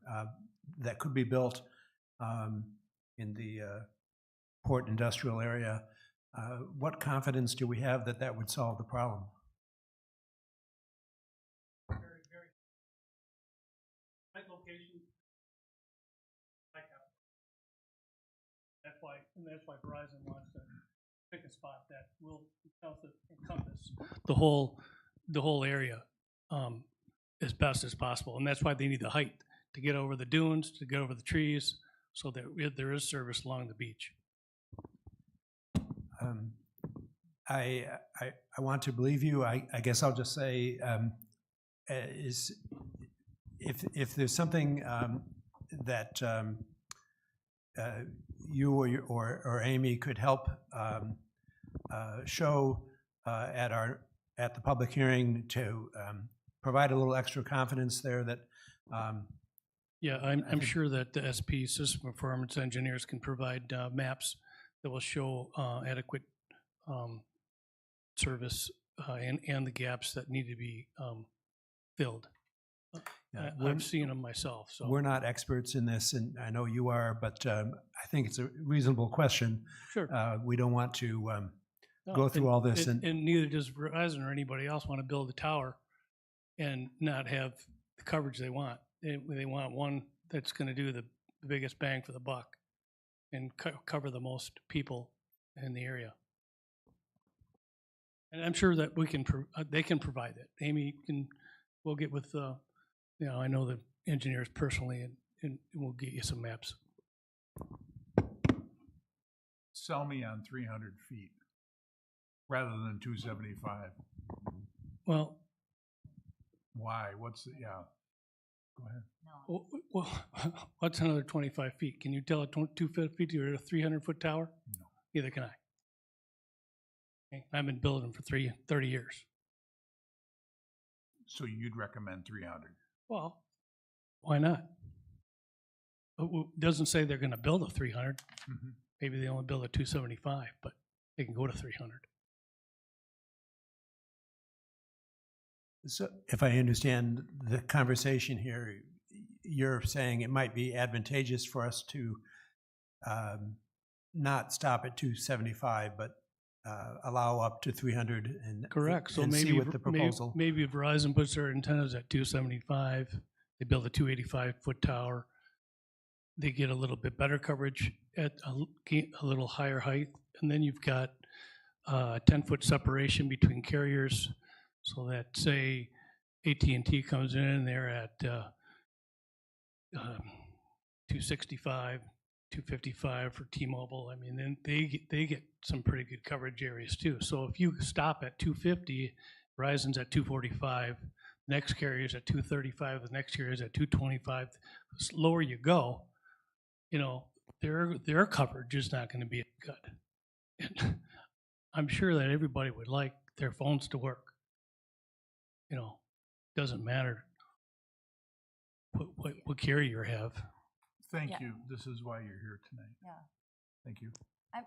that could be built in the port industrial area. What confidence do we have that that would solve the problem? Right location. That's why Verizon wants to pick a spot that will encompass the whole area as best as possible, and that's why they need the height to get over the dunes, to get over the trees, so that there is service along the beach. I want to believe you. I guess I'll just say if there's something that you or Amy could help show at the public hearing to provide a little extra confidence there that. Yeah, I'm sure that the SP System Performance Engineers can provide maps that will show adequate service and the gaps that need to be filled. I've seen them myself. So we're not experts in this, and I know you are, but I think it's a reasonable question. Sure. We don't want to go through all this. And neither does Verizon or anybody else want to build a tower and not have the coverage they want. They want one that's gonna do the biggest bang for the buck and cover the most people in the area. And I'm sure that we can, they can provide that. Amy we'll get with, I know the engineers personally, and we'll get you some maps. Sell me on 300 feet rather than 275. Well, Why? What's the, yeah. Go ahead. No. well, what's another 25 feet? Can you tell a 250 feet or a 300-foot tower? No. Neither can I. Okay, I've been building for 30 years. So you'd recommend 300? Well, why not? It doesn't say they're gonna build a 300. Mm-hmm. Maybe they only build a 275, but they can go to 300. So if I understand the conversation here, you're saying it might be advantageous for us to not stop at 275, but allow up to 300 and Correct. So and maybe see what the proposal. maybe Verizon puts their antennas at 275. They build a 285-foot tower. They get a little bit better coverage at a little higher height, and then you've got a 10-foot separation between carriers, so that say AT&T comes in and they're at 265, 255 for T-Mobile. I mean, then they get some pretty good coverage areas too. So if you stop at 250, Verizon's at 245, next carrier's at 235, the next carrier's at 225. The lower you go, their coverage is not going to be good. And I'm sure that everybody would like their phones to work. Doesn't matter what carrier you have. Thank Yeah. you. This is why you're here tonight. Yeah. Thank you.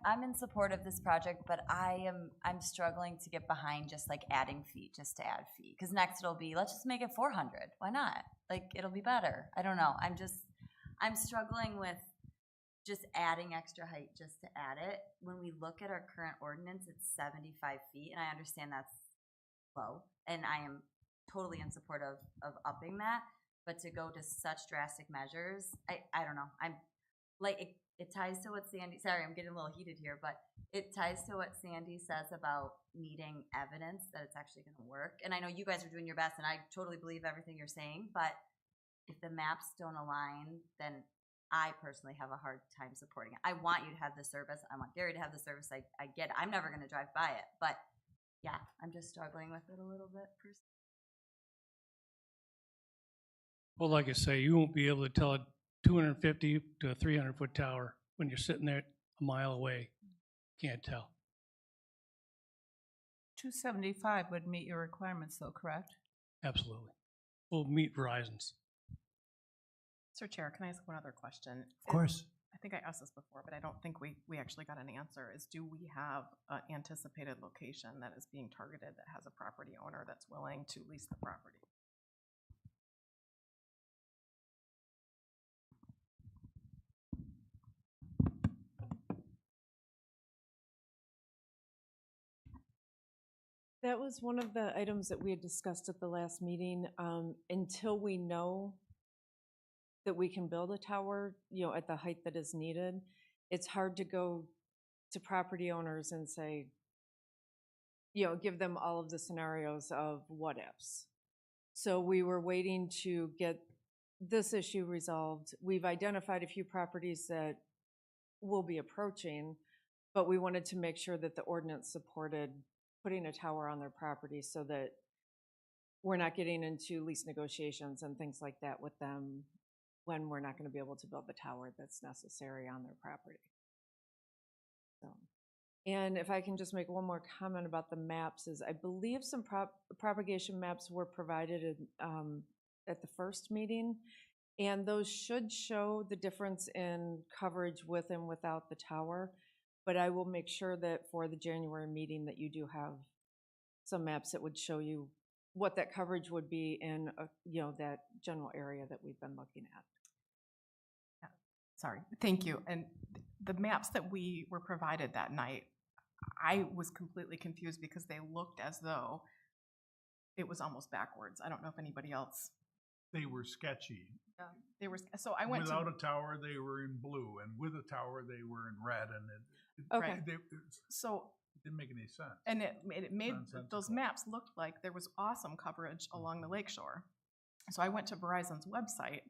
I'm in support of this project, but I'm struggling to get behind just like adding feet just to add feet. Because next it'll be, let's just make it 400. Why not? Like, it'll be better. I don't know. I'm struggling with just adding extra height just to add it. When we look at our current ordinance, it's 75 feet, and I understand that's low, and I am totally in support of upping that. But to go to such drastic measures, I don't know. I'm like, it ties to what Sandy, sorry, I'm getting a little heated here, but it ties to what Sandy says about needing evidence that it's actually going to work. And I know you guys are doing your best, and I totally believe everything you're saying, but if the maps don't align, then I personally have a hard time supporting it. I want you to have the service. I want Gary to have the service. I get it. I'm never going to drive by it, but yeah, I'm just struggling with it a little bit personally. Well, like I say, you won't be able to tell a 250 to a 300-foot tower when you're sitting there a mile away. Can't tell. 275 would meet your requirements though, correct? Absolutely. We'll meet Verizon's. Sir Chair, can I ask one other question? Of course. I think I asked this before, but I don't think we actually got an answer, is do we have an anticipated location that is being targeted that has a property owner that's willing to lease the property? That was one of the items that we had discussed at the last meeting. Until we know that we can build a tower, at the height that is needed, it's hard to go to property owners and say, give them all of the scenarios of what ifs. So we were waiting to get this issue resolved. We've identified a few properties that we'll be approaching, but we wanted to make sure that the ordinance supported putting a tower on their property so that we're not getting into lease negotiations and things like that with them when we're not going to be able to build the tower that's necessary on their property. So, and if I can just make one more comment about the maps, is I believe some propagation maps were provided at the first meeting, and those should show the difference in coverage with and without the tower. But I will make sure that for the January meeting that you do have some maps that would show you what that coverage would be in, that general area that we've been looking at. Yeah. Sorry, thank you. And the maps that we were provided that night, I was completely confused because they looked as though it was almost backwards. I don't know if anybody else. They were sketchy. They were, so I went Without to, a tower, they were in blue, and with a tower, they were in red, and Okay. it so, didn't make any sense. and it made, those Nonsensical. maps looked like there was awesome coverage along the lakeshore. So I went to Verizon's website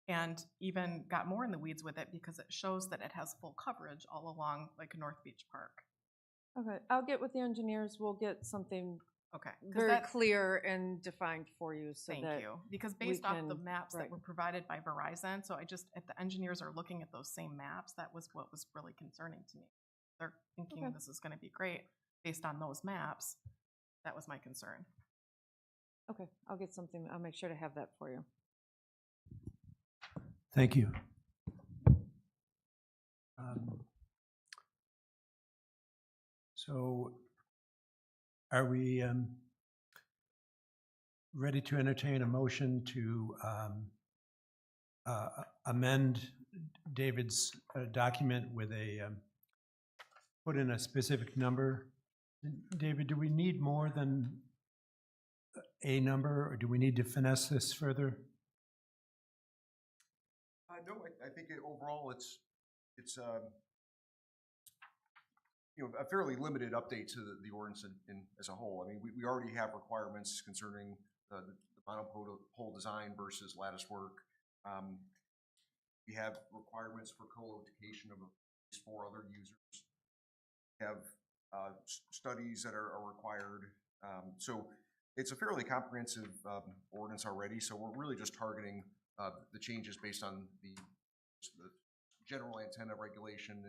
and even got more in the weeds with it because it shows that it has full coverage all along like North Beach Park. Okay, I'll get with the engineers. We'll get something Okay. 'Cause very that- clear and defined for you so Thank that. you. Because we based off the can- maps that right. were provided by Verizon, so I just, if the engineers are looking at those same maps, that was what was really concerning to me. They're thinking Okay. this is gonna be great based on those maps. That was my concern. Okay, I'll get something, I'll make sure to have that for you. Thank you. So are we ready to entertain a motion to amend David's document with a, put in a specific number? David, do we need more than a number, or do we need to finesse this further? No, I think overall it's you know, a fairly limited update to the ordinance in as a whole. I mean, we already have requirements concerning the monopole design versus lattice work. We have requirements for co-location of at least 4 other users. We have studies that are required. So it's a fairly comprehensive ordinance already. So we're really just targeting the changes based on the general antenna regulation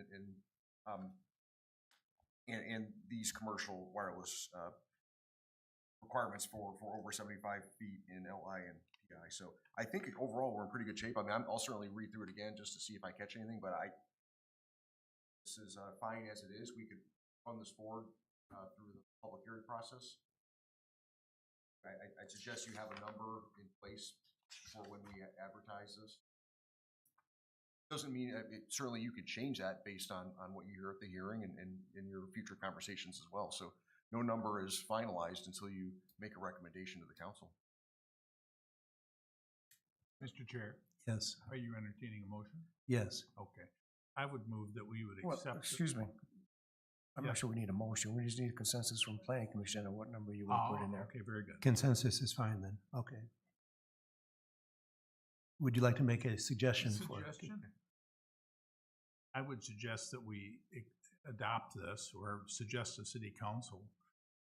and these commercial wireless requirements for over 75 feet in LI and PI. So I think overall we're in pretty good shape. I mean, I'll certainly read through it again just to see if I catch anything, but this is fine as it is. We could run this forward through the public hearing process. I suggest you have a number in place for when we advertise this. Doesn't mean, certainly you could change that based on what you hear at the hearing and in your future conversations as well. So no number is finalized until you make a recommendation to the council. Mr. Chair, Yes. are you entertaining a motion? Yes. Okay. I would move that we would Well, accept. excuse me. I'm Yeah. not sure we need a motion. We just need consensus from planning commission on what number you want to put in there. Okay, very good. Consensus is fine then, okay. Would you like to make a suggestion for it? Suggestion? I would suggest that we adopt this or suggest to city council,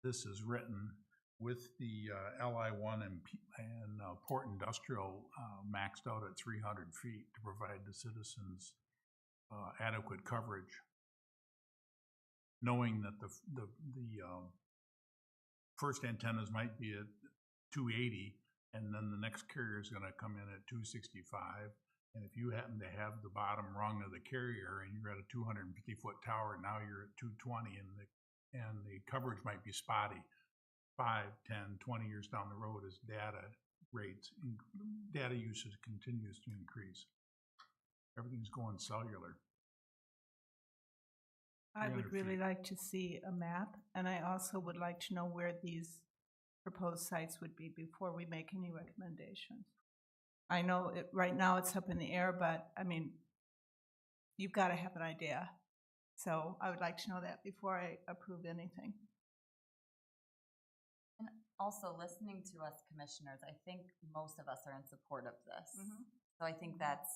this is written with the LI1 and Port Industrial maxed out at 300 feet to provide the citizens adequate coverage. Knowing that the first antennas might be at 280, and then the next carrier is gonna come in at 265. And if you happen to have the bottom rung of the carrier and you're at a 250-foot tower, now you're at 220, and the coverage might be spotty. 5, 10, 20 years down the road as data usage continues to increase. Everything's going cellular. I would 300 really feet. like to see a map, and I also would like to know where these proposed sites would be before we make any recommendations. I know right now it's up in the air, but I mean, you've got to have an idea. So I would like to know that before I approve anything. And also, listening to us commissioners, I think most of us are in support of this. So I think that's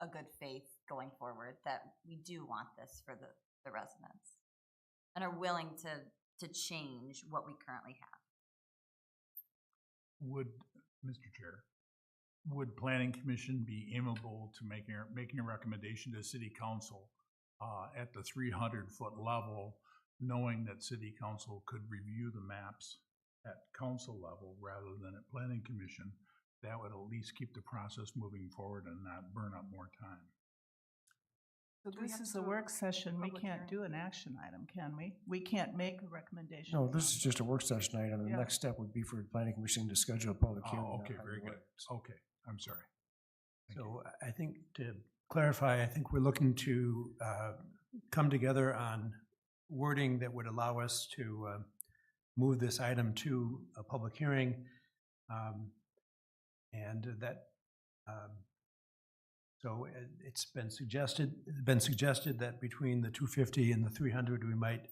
a good faith going forward, that we do want this for the residents and are willing to change what we currently have. Would, Mr. Chair, would Planning Commission be amenable to making a recommendation to City Council at the 300-foot level, knowing that City Council could review the maps at council level rather than at Planning Commission? That would at least keep the process moving forward and not burn up more time. So Do we this have is to a do a work session. We public can't hearing? do an action item, can we? We can't make a recommendation. No, this is just a work session item. The Yeah. next step would be for the planning commission to schedule a public hearing. Oh, on okay, how very it good. works. Okay, I'm sorry. Thank you. So I think to clarify, I think we're looking to come together on wording that would allow us to move this item to a public hearing. And that, so it's been suggested that between the 250 and the 300, we might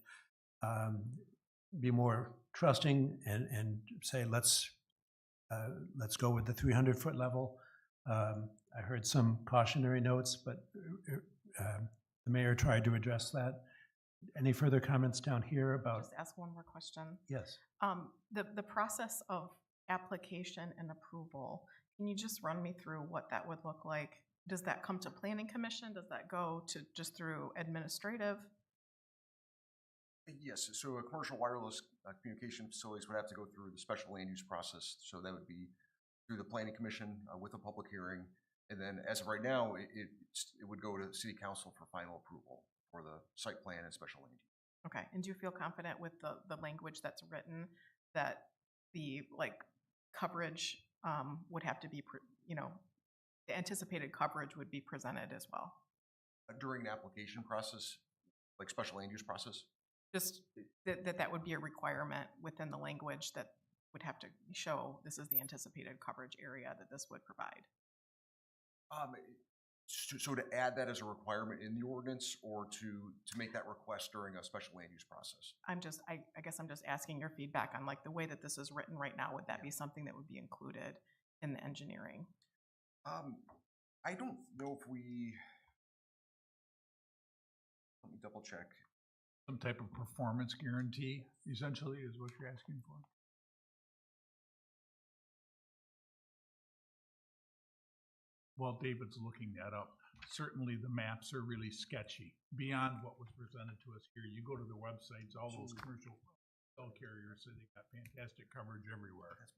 be more trusting and say, let's go with the 300-foot level. I heard some cautionary notes, but the mayor tried to address that. Any further comments down here about? Just ask one more question. Yes. The process of application and approval, can you just run me through what that would look like? Does that come to planning commission? Does that go to just through administrative? Yes, so a commercial wireless communication facilities would have to go through the special land use process. So that would be through the planning commission with a public hearing. And then as of right now, it would go to city council for final approval for the site plan and special land use. Okay, and do you feel confident with the language that's written that the coverage would have to be, the anticipated coverage would be presented as well? During the application process, like special land use process? Just that would be a requirement within the language that would have to show this is the anticipated coverage area that this would provide. So to add that as a requirement in the ordinance, or to make that request during a special land use process? I guess I'm just asking your feedback on the way that this is written right now. Would that be something that would be included in the engineering? I don't know if we, let me double check. Some type of performance guarantee, essentially, is what you're asking for? While David's looking that up, certainly the maps are really sketchy, beyond what was presented to us here. You go to the websites, all those commercial cell carriers say they got fantastic coverage everywhere.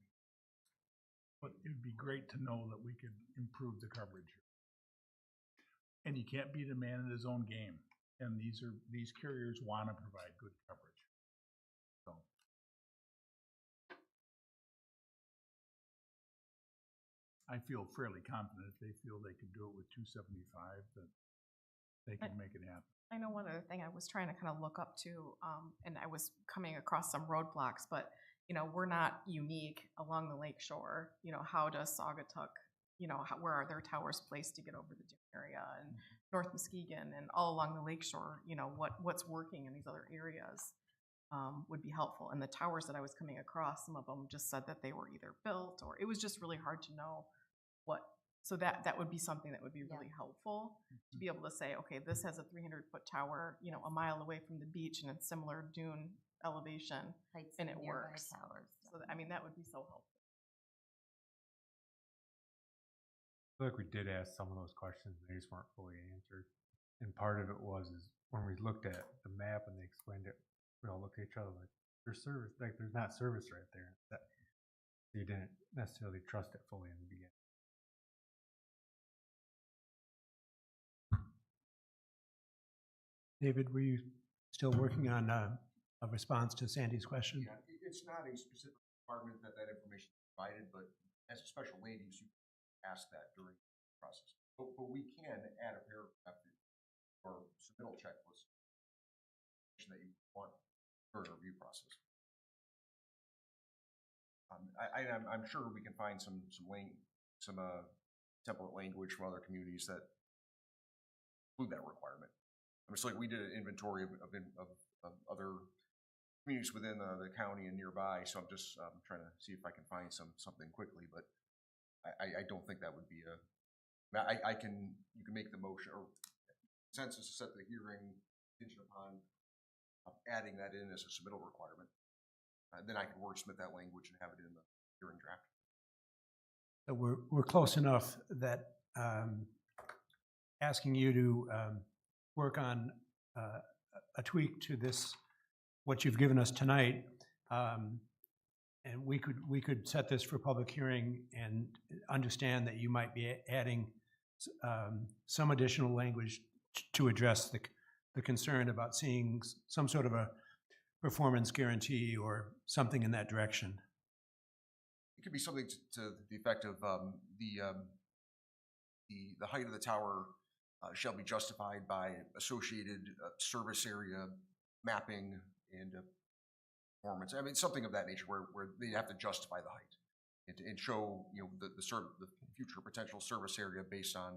But it'd be great to know that we could improve the coverage. And you can't beat a man in his own game. And these carriers want to provide good coverage. So. I feel fairly confident if they feel they could do it with 275, that they can make it happen. I know one other thing I was trying to kind of look up to, and I was coming across some roadblocks, but we're not unique along the lake shore. How does Saugatuck, where are their towers placed to get over the dune area, and North Muskegon, and all along the lake shore, what's working in these other areas would be helpful. And the towers that I was coming across, some of them just said that they were either built, or it was just really hard to know what. So that would be something that would be really helpful to be able to say, okay, this has a 300-foot tower, a mile away from the beach and it's similar dune elevation, Heights and of it nearby works. towers. So that would be so helpful. I feel like we did ask some of those questions and they just weren't fully answered. And part of it was when we looked at the map and they explained it, we all looked at each other like, there's service, like there's not service right there. That you didn't necessarily trust it fully in the beginning. David, were you still working on a response to Sandy's question? Yeah, it's not a specific requirement that information is provided, but as a special land use, you ask that during the process. But we can add a paragraph or submittal checklist that you want during the review process. I'm sure we can find some template language from other communities that include that requirement. It's like we did an inventory of other communities within the county and nearby, so I'm just trying to see if I can find something quickly, but I don't think that would be a. You can make the motion or consensus to set the hearing contingent upon adding that in as a submittal requirement. Then I can wordsmith that language and have it in the hearing draft. So we're close enough that asking you to work on a tweak to this, what you've given us tonight, and we could set this for public hearing and understand that you might be adding some additional language to address the concern about seeing some sort of a performance guarantee or something in that direction. It could be something to the effect of the height of the tower shall be justified by associated service area mapping and performance. I mean, something of that nature where they have to justify the height and show, you know, the future potential service area based on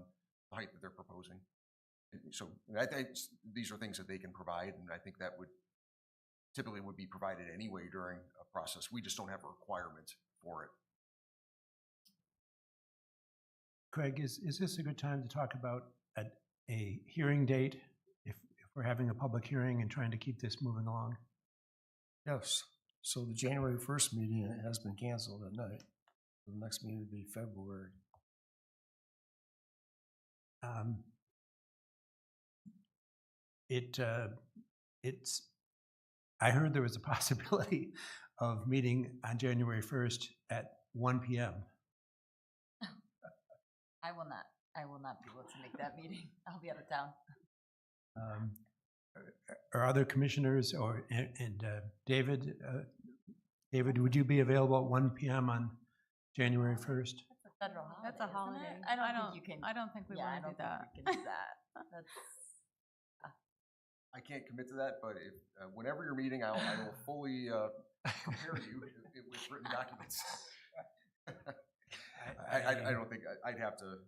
the height that they're proposing. So I think these are things that they can provide, and I think that would typically would be provided anyway during a process. We just don't have a requirement for it. Craig, is this a good time to talk about a hearing date if we're having a public hearing and trying to keep this moving along? Yes. So the January 1st meeting has been canceled at night. The next meeting would be February. I heard there was a possibility of meeting on January 1st at 1 p.m. I will not be able to make that meeting. I'll be out of town. Are other commissioners David, would you be available at 1 p.m. on January 1st? Federal holiday, That's a isn't holiday. it? I don't think you can. I don't think we Yeah, I want to don't do that. think we can do that. That's, I can't commit to that, but if, whenever you're meeting, I will fully prepare you with written documents. I don't think I'd have to.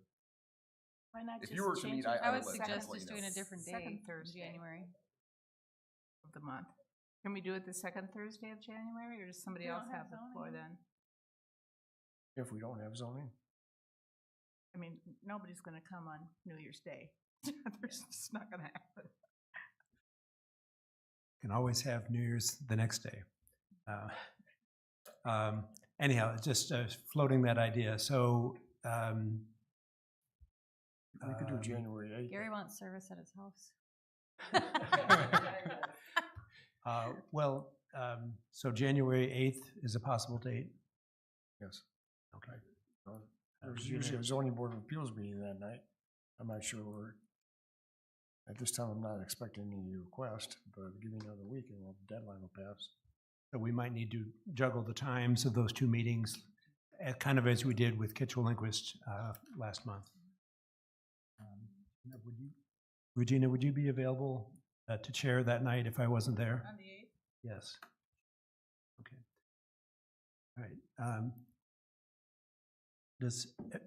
Why not If just you were to change meet, it? I I would would let suggest Kathleen just know. doing a different day Second in Thursday. January. Of the month. Can we do it the second Thursday of January, or does somebody We else don't have have the floor zoning. then? If we don't have zoning, I mean, nobody's gonna come on New Year's Day. It's not gonna happen. Can always have New Year's the next day. Anyhow, just floating that idea. So we could do January 8th. Gary wants service at his house. So January 8th is a possible date? Yes. Okay. There's usually a zoning board of appeals meeting that night. I'm not sure at this time, I'm not expecting any request, but give me another week and the deadline will pass. So we might need to juggle the times of those two meetings, kind of as we did with Kitchell-Linquist last month. Regina, would you be available to chair that night if I wasn't there? On the 8th? Yes. Okay. All right.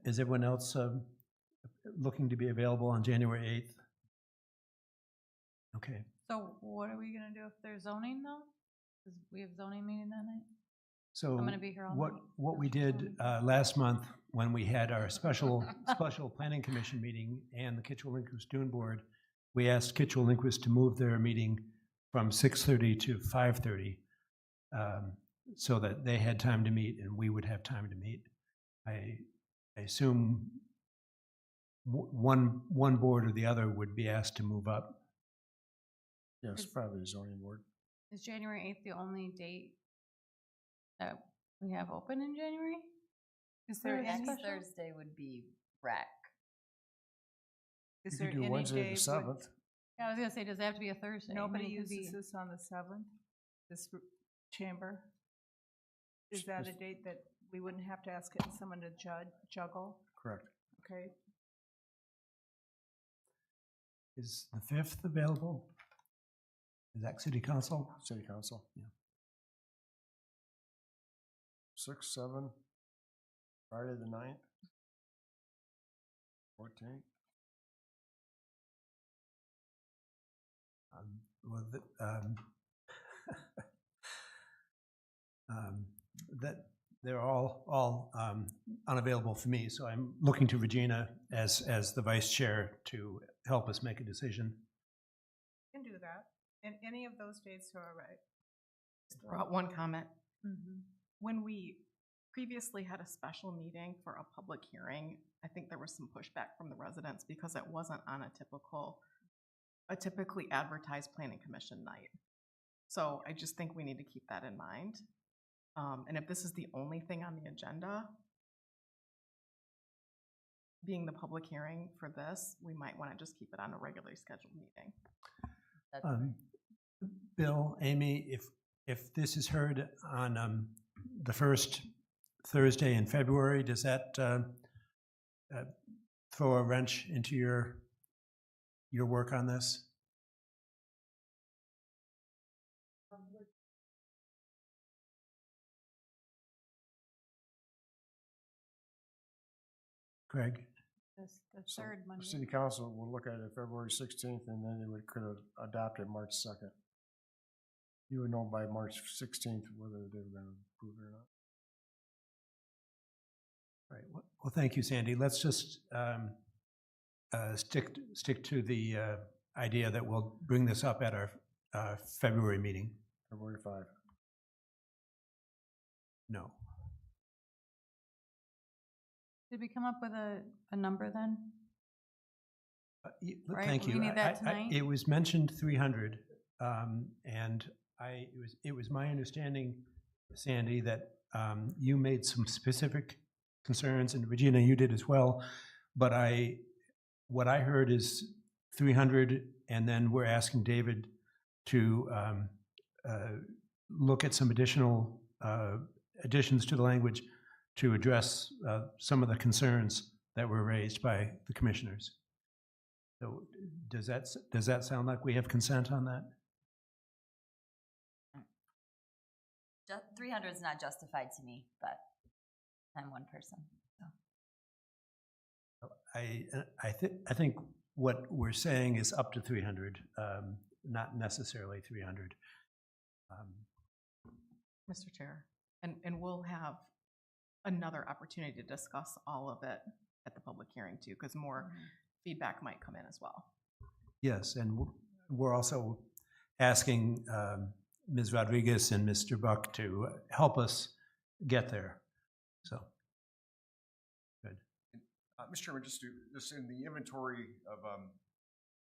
Is everyone else looking to be available on January 8th? Okay. So what are we gonna do if there's zoning though? Because we have zoning meeting that night. So I'm gonna be here all night. what we did last month when we had our special planning commission meeting and the Kitchell-Linquist Dune Board, we asked Kitchell-Linquist to move their meeting from 6:30 to 5:30 so that they had time to meet and we would have time to meet. I assume one board or the other would be asked to move up. Yes, probably the zoning board. Is January 8th the only date that we have open in January? Is there any next special? Thursday would be rec. Is You there could do any Wednesday day? the 7th. Yeah, I was gonna say, does it have to be a Thursday? I mean, Nobody it could uses be- this on the 7th, this chamber? Is that a date that we wouldn't have to ask someone to juggle? Correct. Okay, Is the 5th available? Is that city council? City council. Yeah. 6, 7, Friday the 9th, 14th. That they're all unavailable for me, so I'm looking to Regina as the vice chair to help us make a decision. can do that. And any of those dates are all right. Throw out one comment. Mhm. When we previously had a special meeting for a public hearing, I think there was some pushback from the residents because it wasn't on a typically advertised planning commission night. So I just think we need to keep that in mind. And if this is the only thing on the agenda, being the public hearing for this, we might want to just keep it on a regularly scheduled meeting. Bill, Amy, if this is heard on the first Thursday in February, does that throw a wrench into your work on this? Craig? The So third the Monday. City council will look at it February 16th, and then they could adopt it March 2nd. You would know by March 16th whether they were going to approve it or not. Right. Well, thank you, Sandy. Let's just stick to the idea that we'll bring this up at our February meeting. February 5. No. Did we come up with a number then? Right, Thank we you. need that tonight? It was mentioned 300, and it was my understanding, Sandy, that you made some specific concerns, and Regina, you did as well. But what I heard is 300, and then we're asking David to look at some additional additions to the language to address some of the concerns that were raised by the commissioners. So does that sound like we have consent on that? 300 is not justified to me, but I'm one person. So. I think what we're saying is up to 300, not necessarily 300. Mr. Chair, and we'll have another opportunity to discuss all of it at the public hearing too, because more feedback might come in as well. Yes, and we're also asking Ms. Rodriguez and Mr. Buck to help us get there. So, good. Mr. Chairman, just in the inventory of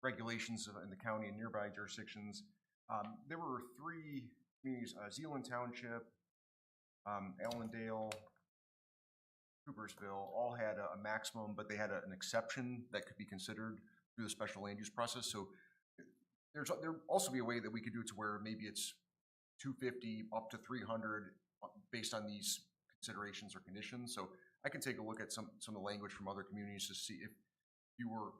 regulations in the county and nearby jurisdictions, there were 3 communities, Zealand Township, Allendale, Coopersville, all had a maximum, but they had an exception that could be considered through the special land use process. So there'd also be a way that we could do it to where maybe it's 250 up to 300 based on these considerations or conditions. So I can take a look at some of the language from other communities to see if you were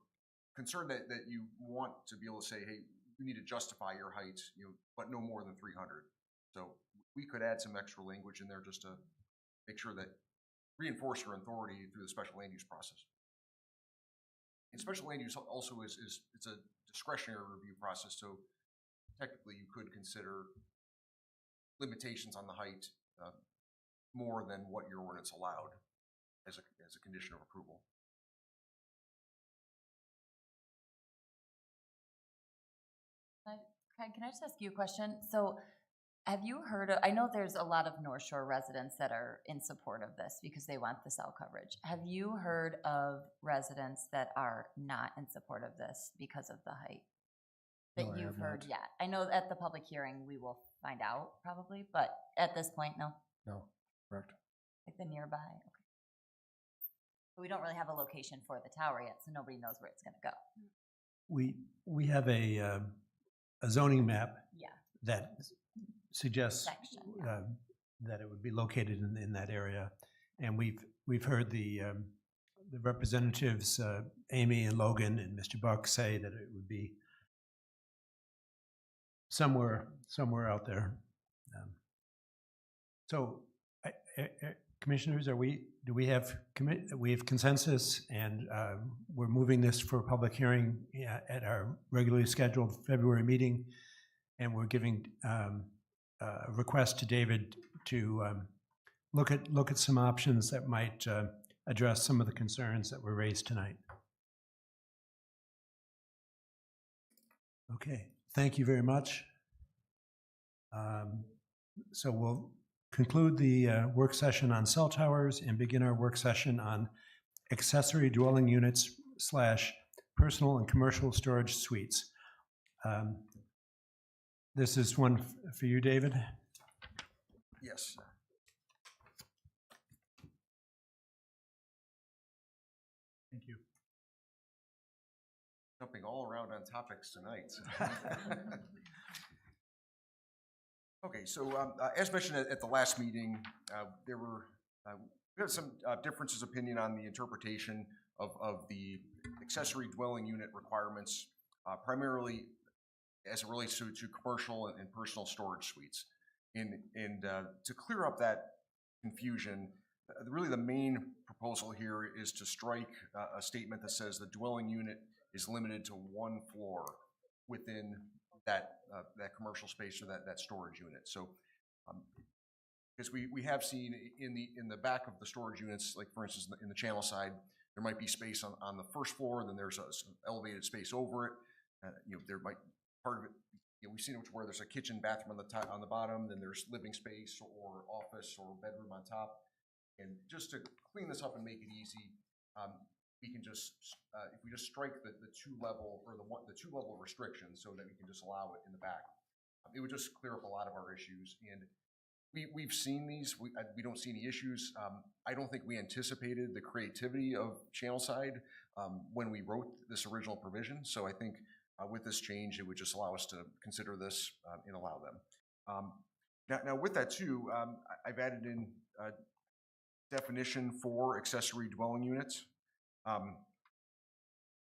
concerned that you want to be able to say, hey, you need to justify your height, but no more than 300. So we could add some extra language in there just to make sure that reinforce your authority through the special land use process. And special land use also it's a discretionary review process, so technically you could consider limitations on the height more than what your ordinance allowed as a condition of approval. Craig, can I just ask you a question? So have you heard of, I know there's a lot of North Shore residents that are in support of this because they want the cell coverage. Have you heard of residents that are not in support of this because of the height? That No, I you've have heard not. yet? I know at the public hearing we will find out probably, but at this point, no? No, correct. Like the nearby? Okay. But we don't really have a location for the tower yet, so nobody knows where it's gonna go. We have a zoning map Yeah, that suggests section, yeah. that it would be located in that area, and we've heard the representatives Amy and Logan and Mr. Buck say that it would be somewhere out there. So, commissioners, do we have consensus, and we're moving this for public hearing at our regularly scheduled February meeting, and we're giving a request to David to look at some options that might address some of the concerns that were raised tonight. Okay, thank you very much. So we'll conclude the work session on cell towers and begin our work session on accessory dwelling units / personal and commercial storage suites. This is one for you, David. Yes. Thank you. Jumping all around on topics tonight. Okay, so as mentioned at the last meeting, we had some differences of opinion on the interpretation of the accessory dwelling unit requirements, primarily as it relates to commercial and personal storage suites. And to clear up that confusion, Really, the main proposal here is to strike a statement that says the dwelling unit is limited to one floor within that, that commercial space or that storage unit. So, because we have seen in the back of the storage units, like for instance, in the channel side, there might be space on the first floor, and then there's some elevated space over it. You know, there might, part of it, you know, we've seen it where there's a kitchen, bathroom on the top, on the bottom, then there's living space or office or bedroom on top. And just to clean this up and make it easy, we can just, if we just strike the two-level or the two-level restriction so that we can just allow it in the back, it would just clear up a lot of our issues. And we've seen these. We don't see any issues. I don't think we anticipated the creativity of Channelside when we wrote this original provision. So I think with this change, it would just allow us to consider this and allow them. Now with that too, I've added in definition for accessory dwelling units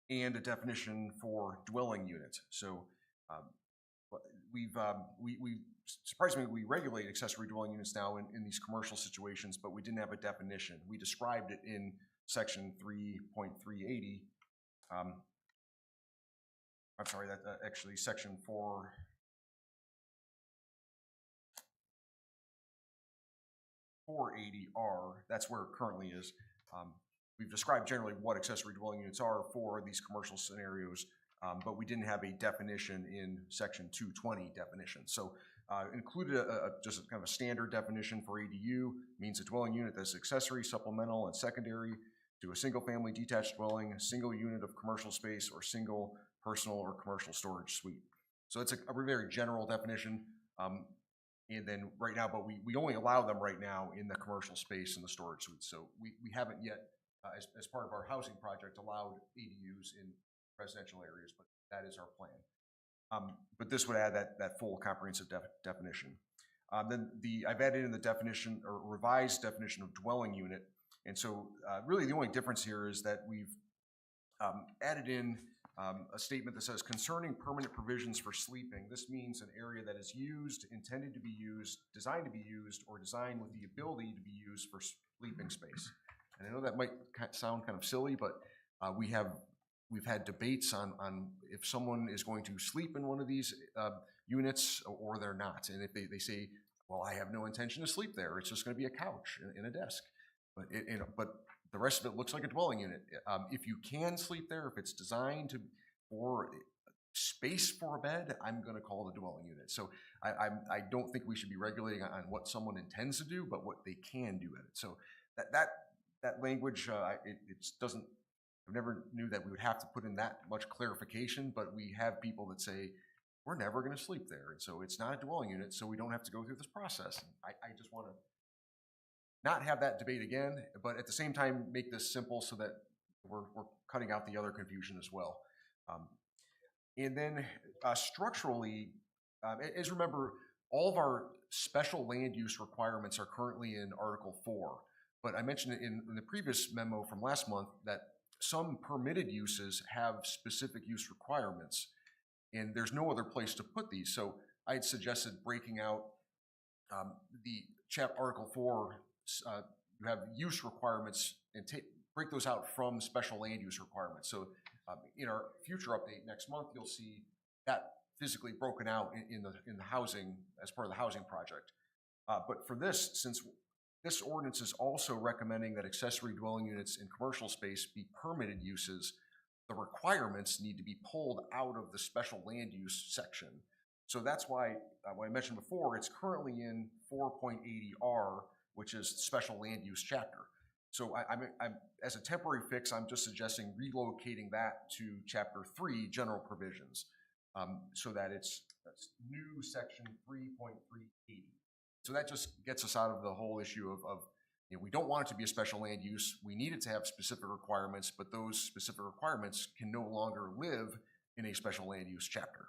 and a definition for dwelling unit. So we surprisingly, we regulate accessory dwelling units now in these commercial situations, but we didn't have a definition. We described it in section 3.380. I'm sorry, that actually section 480R, that's where it currently is. We've described generally what accessory dwelling units are for these commercial scenarios, but we didn't have a definition in section 220 definition. So included just kind of a standard definition for ADU, means a dwelling unit that's accessory, supplemental, and secondary to a single family detached dwelling, a single unit of commercial space, or single personal or commercial storage suite. So it's a very general definition. And then right now, but we only allow them right now in the commercial space and the storage suites. So we haven't yet, as part of our housing project, allowed ADUs in residential areas, but that is our plan. But this would add that full comprehensive definition. Then I've added in the definition or revised definition of dwelling unit. And so really the only difference here is that we've added in a statement that says, concerning permanent provisions for sleeping, this means an area that is used, intended to be used, designed to be used, or designed with the ability to be used for sleeping space. And I know that might sound kind of silly, but we've had debates on if someone is going to sleep in one of these units or they're not. And if they say, well, I have no intention to sleep there, it's just going to be a couch and a desk. But the rest of it looks like a dwelling unit. If you can sleep there, if it's designed for space for a bed, I'm going to call it a dwelling unit. So I don't think we should be regulating on what someone intends to do, but what they can do at it. So that language, it doesn't. I never knew that we would have to put in that much clarification, but we have people that say we're never going to sleep there, and so it's not a dwelling unit, so we don't have to go through this process. I just want to not have that debate again, but at the same time make this simple so that we're cutting out the other confusion as well. And then structurally, as remember, all of our special land use requirements are currently in Article 4, but I mentioned in the previous memo from last month that some permitted uses have specific use requirements, and there's no other place to put these. So I had suggested breaking out the Article 4. You have use requirements and break those out from special land use requirements. So in our future update next month, you'll see that physically broken out in the housing as part of the housing project. But for this, since this ordinance is also recommending that accessory dwelling units in commercial space be permitted uses, the requirements need to be pulled out of the special land use section. So that's why, what I mentioned before, it's currently in 4.80R, which is special land use chapter. So I'm as a temporary fix, I'm just suggesting relocating that to chapter 3, general provisions, so that it's new section 3.380. So that just gets us out of the whole issue of you know, we don't want it to be a special land use. We need it to have specific requirements, but those specific requirements can no longer live in a special land use chapter.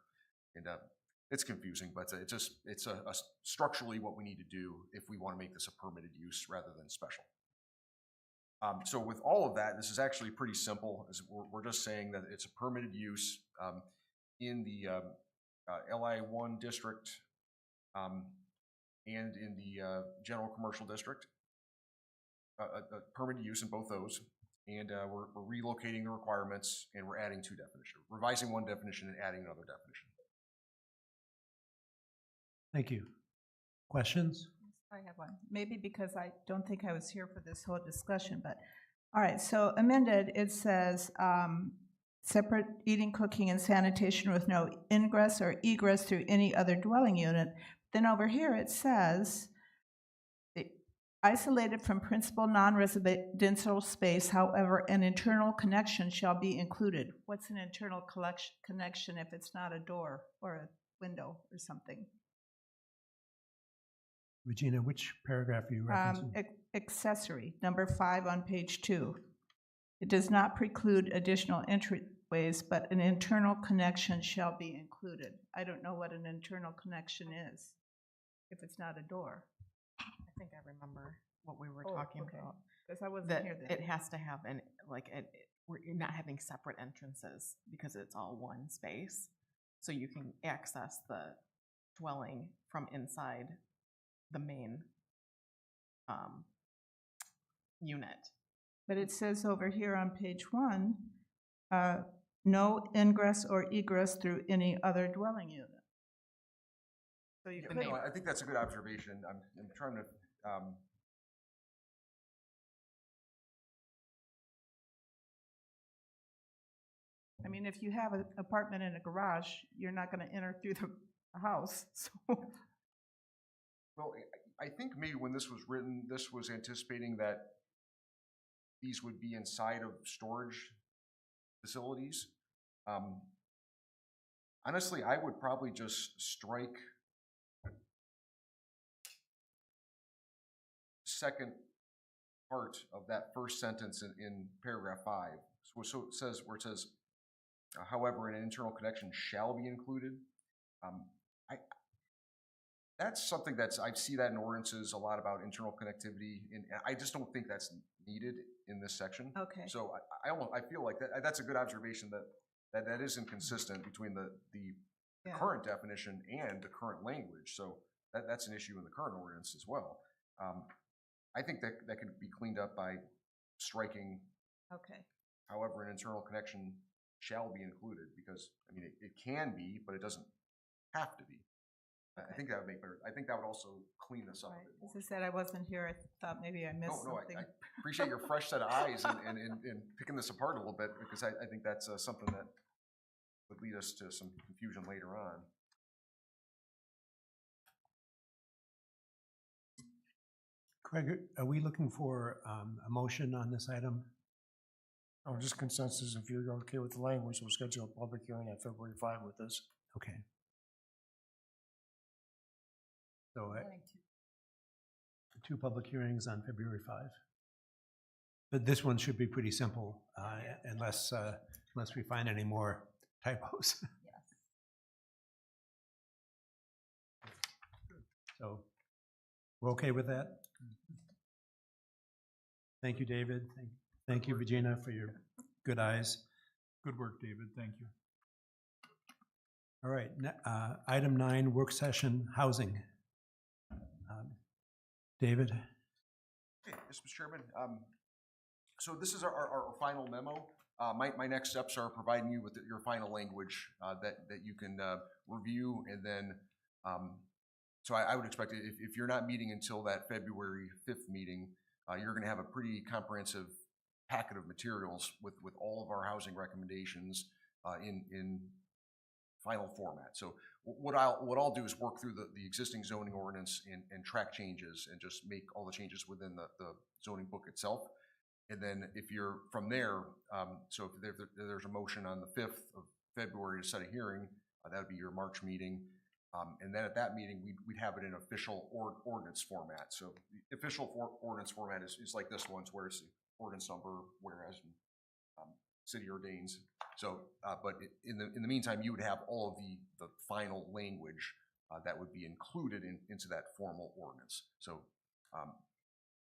And it's confusing, but it's structurally what we need to do if we want to make this a permitted use rather than special. So with all of that, this is actually pretty simple. We're just saying that it's a permitted use in the LI1 district and in the general commercial district. a permitted use in both those. And we're relocating the requirements and we're adding 2 definitions, revising 1 definition and adding another definition. Thank you. Questions? I have one. Maybe because I don't think I was here for this whole discussion, but, all right, so amended, it says, separate eating, cooking, and sanitation with no ingress or egress through any other dwelling unit. Then over here it says, isolated from principal non-residential space, however, an internal connection shall be included. What's an internal connection if it's not a door or a window or something? Regina, which paragraph are you referencing? Accessory, number 5 on page 2. It does not preclude additional entryways, but an internal connection shall be included. I don't know what an internal connection is, if it's not a door. I think I remember what we were talking about. Because I wasn't That here then. it has to have we're not having separate entrances because it's all one space. So you can access the dwelling from inside the main unit. But it says over here on page 1, no ingress or egress through any other dwelling unit. So you Yeah, could, no, I think that's a good observation. I'm trying to, I mean, if you have an apartment in a garage, you're not gonna enter through the house, so. well, I think maybe when this was written, this was anticipating that these would be inside of storage facilities. Honestly, I would probably just strike second part of that first sentence in paragraph 5. So it says, where it says, however, an internal connection shall be included. That's something I see that in ordinances a lot about internal connectivity, and I just don't think that's needed in this section. Okay. So I feel like that's a good observation that is inconsistent between the Yeah. current definition and the current language. So that's an issue in the current ordinance as well. I think that could be cleaned up by striking, Okay. however, an internal connection shall be included, because, I mean, it can be, but it doesn't have to be. I think that would make better, I think that would also clean this up a Right. bit more. As I said, I wasn't here. I thought maybe I missed No, something. I appreciate your fresh set of eyes and picking this apart a little bit, because I think that's something that would lead us to some confusion later on. Craig, are we looking for a motion on this item? Oh, just consensus, if you're okay with the language, we'll schedule a public hearing on February 5 with this. Okay. So 2 public hearings on February 5. But this one should be pretty simple, unless we find any more typos. Yes. So we're okay with that? Thank you, David. Thank you, Regina, for your good eyes. Good work, David. Thank you. All right, item 9, work session housing. David? Okay, yes, Mr. Chairman. So this is our final memo. My next steps are providing you with your final language that you can review, and then so I would expect if you're not meeting until that February 5th meeting, you're going to have a pretty comprehensive packet of materials with all of our housing recommendations in final format. So what I'll do is work through the existing zoning ordinance and track changes and just make all the changes within the zoning book itself. And then if you're from there, so if there's a motion on the 5th of February to set a hearing, that would be your March meeting. And then at that meeting, we'd have it in official ordinance format. So the official ordinance format is like this one, where it's the ordinance number, whereas city ordains. So, but in the meantime, you would have all of the final language that would be included into that formal ordinance. So,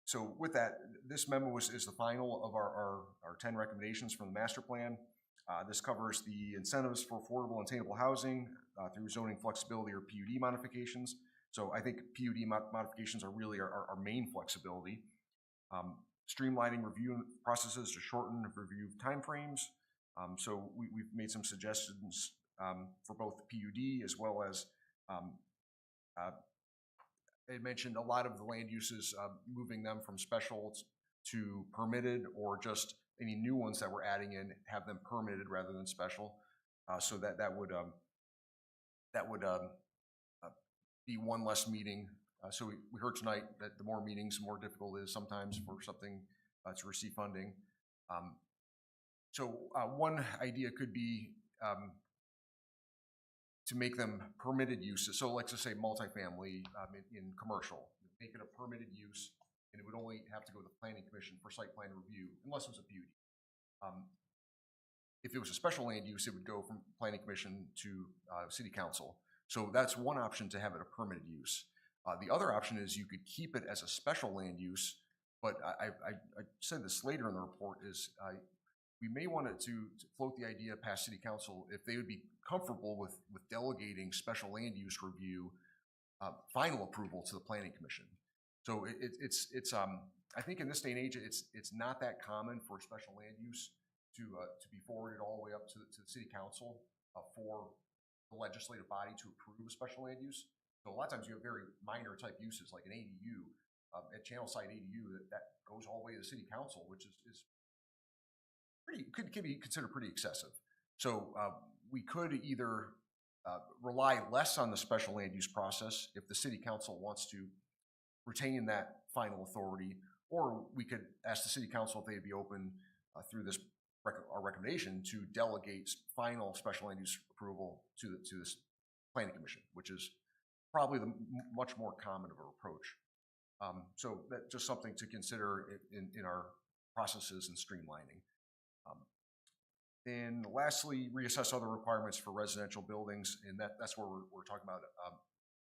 so with that, this memo is the final of our 10 recommendations from the master plan. This covers the incentives for affordable and attainable housing through zoning flexibility or PUD modifications. So I think PUD modifications are really our main flexibility. streamlining review processes to shorten review timeframes. So we've made some suggestions for both the PUD as well as I mentioned a lot of the land uses, moving them from special to permitted, or just any new ones that we're adding in, have them permitted rather than special. So that would be one less meeting. So we heard tonight that the more meetings, the more difficult it is sometimes for something to receive funding. So one idea could be to make them permitted uses. So let's just say multifamily in commercial, make it a permitted use, and it would only have to go to the planning commission for site plan review, unless it was a PUD. If it was a special land use, it would go from planning commission to city council. So that's one option, to have it a permitted use. The other option is you could keep it as a special land use, but I said this later in the report, is we may want to float the idea past city council if they would be comfortable with delegating special land use review final approval to the planning commission. So it's I think in this day and age, it's not that common for special land use to be forwarded all the way up to the city council for the legislative body to approve a special land use. So a lot of times you have very minor type uses like an ADU, at channel site ADU that goes all the way to the city council, which is pretty, could be considered pretty excessive. So we could either rely less on the special land use process if the city council wants to retain that final authority, or we could ask the city council if they'd be open through this our recommendation to delegate final special land use approval to this planning commission, which is probably the much more common of an approach. So that's just something to consider in our processes and streamlining. And lastly, reassess other requirements for residential buildings, and that's where we're talking about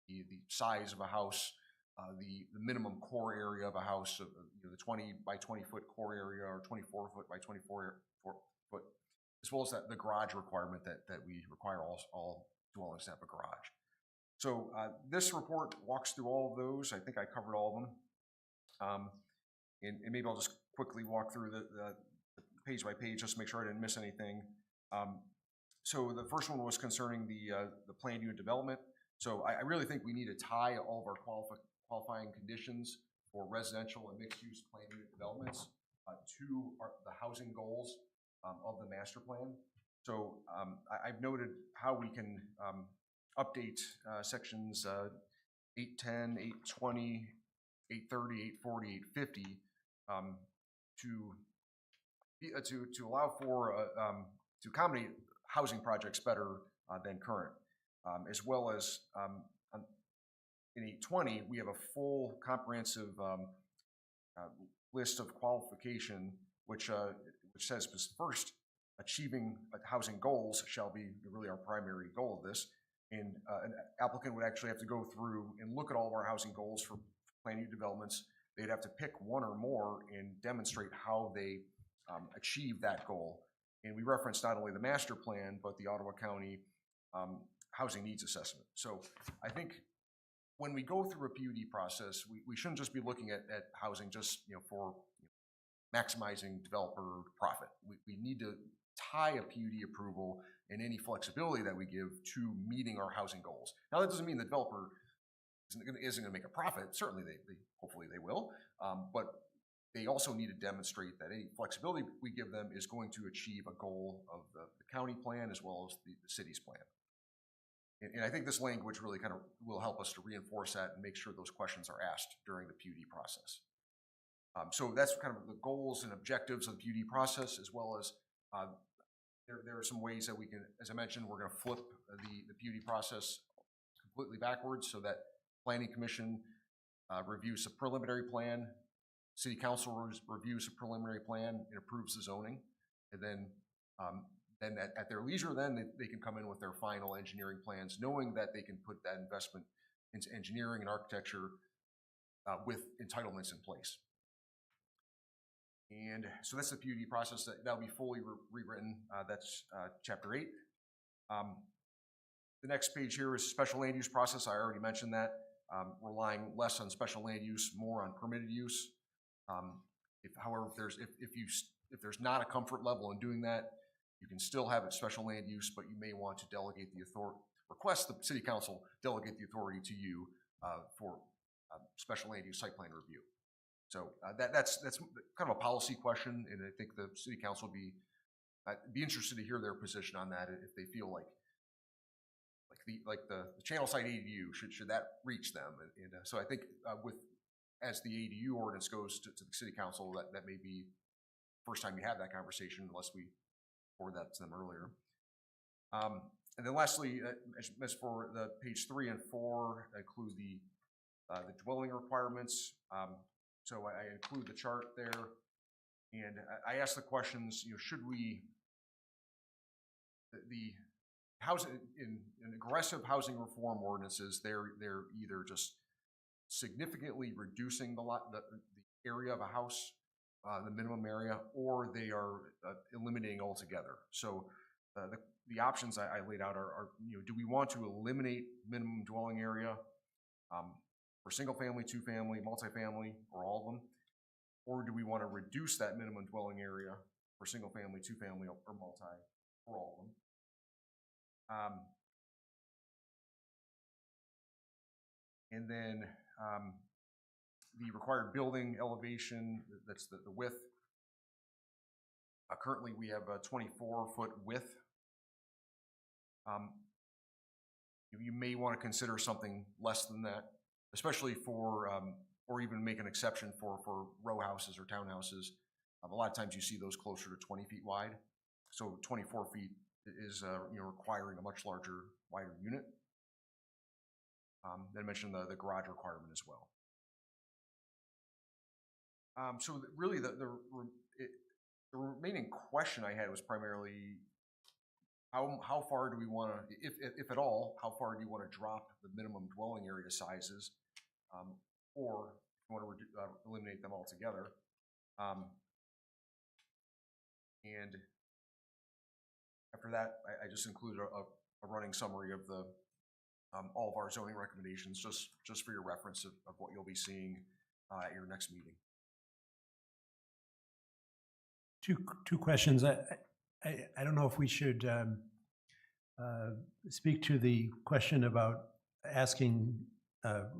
the size of a house, the minimum core area of a house, the 20 by 20 foot core area, or 24 foot by 24 foot, as well as the garage requirement that we require all dwellings to have a garage. So this report walks through all of those. I think I covered all of them. And maybe I'll just quickly walk through the page by page, just to make sure I didn't miss anything. So the first one was concerning the planned unit development. So I really think we need to tie all of our qualifying conditions for residential and mixed-use planned unit developments to the housing goals of the master plan. So I've noted how we can update sections 810, 820, 830, 840, 850 to allow for to accommodate housing projects better than current, as well as in 820 we have a full comprehensive list of qualification which says first, achieving housing goals shall be really our primary goal of this. And an applicant would actually have to go through and look at all of our housing goals for planned unit developments. They'd have to pick one or more and demonstrate how they achieve that goal. And we referenced not only the master plan, but the Ottawa County housing needs assessment. So I think when we go through a PUD process, we shouldn't just be looking at housing just for maximizing developer profit. We need to tie a PUD approval and any flexibility that we give to meeting our housing goals. Now that doesn't mean the developer isn't going to make a profit. Certainly hopefully they will, but they also need to demonstrate that any flexibility we give them is going to achieve a goal of the county plan as well as the city's plan. And I think this language really kind of will help us to reinforce that and make sure those questions are asked during the PUD process. So that's kind of the goals and objectives of the PUD process, as well as there are some ways that we can, as I mentioned, we're going to flip the PUD process completely backwards so that Planning Commission reviews a preliminary plan, City Council reviews a preliminary plan and approves the zoning, and then at their leisure, then they can come in with their final engineering plans, knowing that they can put that investment into engineering and architecture with entitlements in place. And so that's the PUD process. That'll be fully rewritten. That's chapter 8. The next page here is special land use process. I already mentioned that. Relying less on special land use, more on permitted use. However, if there's not a comfort level in doing that, you can still have it special land use, but you may want to delegate the authority, request the city council delegate the authority to you for special land use site plan review. So that's kind of a policy question, and I think the city council would be interested to hear their position on that if they feel like the channel site ADU should that reach them, and so I think as the ADU ordinance goes to the city council, that may be the first time you have that conversation, unless we forward that to them earlier. And then lastly, as for the page 3 and 4, I include the dwelling requirements. So I include the chart there, and I ask the questions, should we, the housing, in aggressive housing reform ordinances, they're either just significantly reducing the area of a house, the minimum area, or they are eliminating altogether. So the options I laid out are do we want to eliminate minimum dwelling area for single family, two family, multifamily, or all of them? Or do we want to reduce that minimum dwelling area for single family, two family, or multi, or all of them? And then the required building elevation, that's the width. Currently we have a 24-foot width. You may want to consider something less than that, especially for, or even make an exception for row houses or townhouses. A lot of times you see those closer to 20 feet wide. So 24 feet is requiring a much larger, wider unit. Then I mentioned the garage requirement as well. So really the remaining question I had was primarily how far do we want to, if at all, how far do you want to drop the minimum dwelling area sizes, or if you want to eliminate them altogether? And after that, I just included a running summary of the all of our zoning recommendations, just for your reference of what you'll be seeing at your next meeting. Two questions. I don't know if we should speak to the question about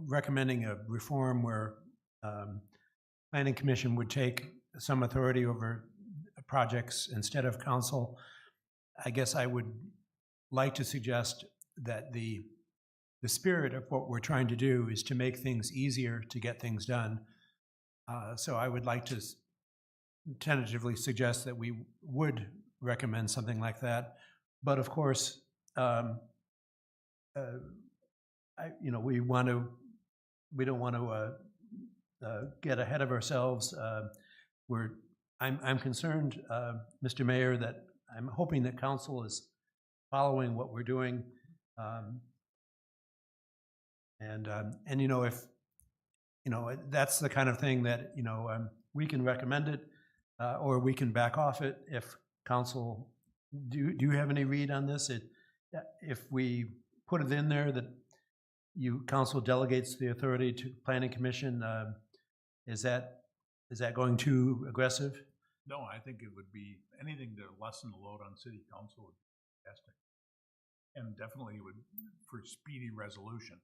recommending a reform where Planning Commission would take some authority over projects instead of council. I guess I would like to suggest that the spirit of what we're trying to do is to make things easier to get things done. So I would like to tentatively suggest that we would recommend something like that. But of course, we don't want to get ahead of ourselves. I'm concerned, Mr. Mayor, that I'm hoping that council is following what we're doing. If that's the kind of thing that we can recommend it, or we can back off it if council. Do you have any read on this? If we put it in there that council delegates the authority to Planning Commission, is that going too aggressive? No, I think it would be anything to lessen the load on city council would be fantastic, and definitely would for speedy resolution.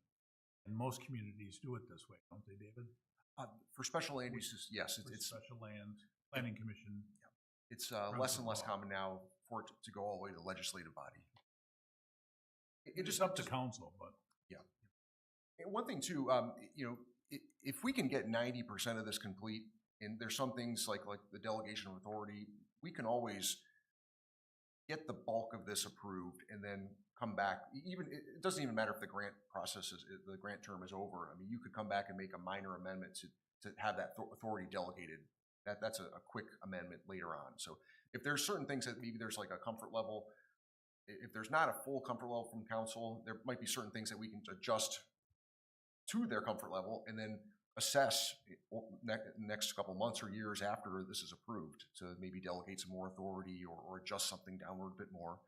And most communities do it this way, don't they, David? For special land uses, yes. It's special land, Planning Commission. Yeah. It's less and less common now for it to go all the way to the legislative body. It just up to council, but yeah. And one thing too, if we can get 90% of this complete, and there's some things like the delegation of authority, we can always get the bulk of this approved and then come back. It doesn't even matter if the grant the grant term is over. I mean, you could come back and make a minor amendment to have that authority delegated. That's a quick amendment later on. So if there's certain things that maybe there's like a comfort level, if there's not a full comfort level from council, there might be certain things that we can adjust to their comfort level and then assess next couple months or years after this is approved to maybe delegate some more authority or adjust something downward a bit more.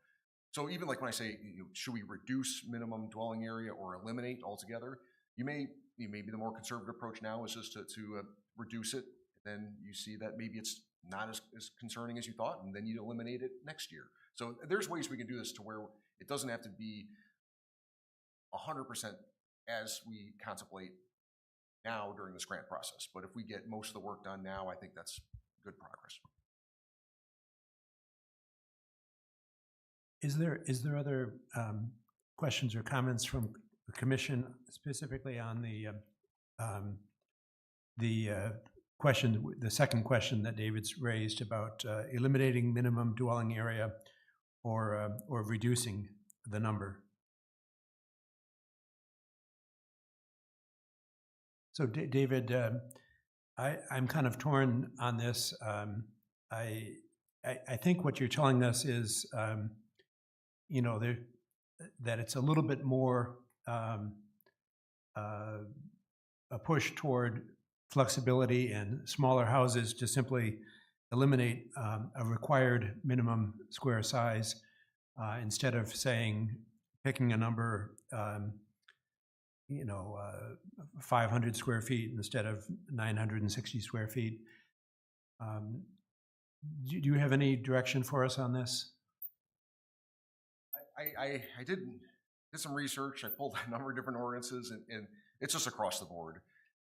So even like when I say, should we reduce minimum dwelling area or eliminate altogether? Maybe the more conservative approach now is just to reduce it, then you see that maybe it's not as concerning as you thought, and then you eliminate it next year. So there's ways we can do this to where it doesn't have to be 100% as we contemplate now during this grant process. But if we get most of the work done now, I think that's good progress. Is there other questions or comments from the commission, specifically on the second question that David's raised about eliminating minimum dwelling area or reducing the number? So David, I'm kind of torn on this. I think what you're telling us is, you know, that it's a little bit more a push toward flexibility and smaller houses to simply eliminate a required minimum square size instead of picking a number, you know, 500 square feet instead of 960 square feet. Do you have any direction for us on this? I did some research. I pulled a number of different ordinances, and it's just across the board.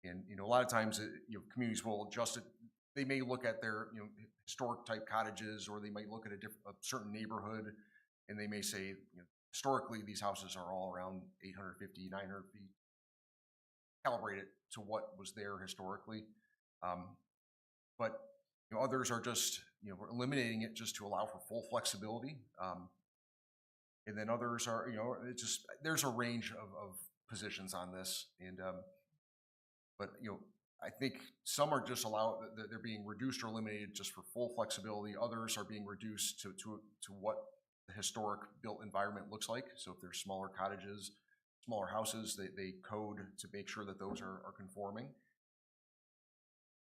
And you know, a lot of times, you know, communities will adjust it. They may look at their, you know, historic type cottages, or they might look at a certain neighborhood, and they may say, you know, historically these houses are all around 850, 900 feet. Calibrate it to what was there historically, but you know, others are just, you know, we're eliminating it just to allow for full flexibility. And then others are, you know, it's just, there's a range of positions on this. And, but, you know, I think some are just they're being reduced or eliminated just for full flexibility. Others are being reduced to what the historic built environment looks like. So if there's smaller cottages, smaller houses, they code to make sure that those are conforming.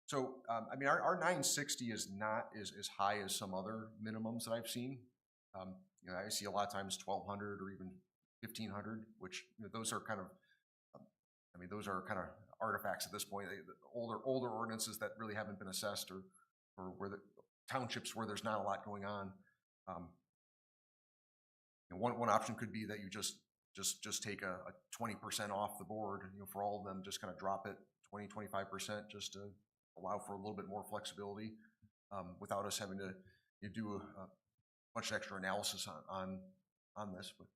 So, I mean, our 960 is not as high as some other minimums that I've seen. You know, I see a lot of times 1,200 or even 1,500, which, you know, those are kind of, I mean, those are kind of artifacts at this point. Older ordinances that really haven't been assessed, or where the townships where there's not a lot going on. You know, one option could be that you just take a 20% off the board, you know, for all of them, just kind of drop it 20-25% just to allow for a little bit more flexibility without us having to do a bunch of extra analysis on this. But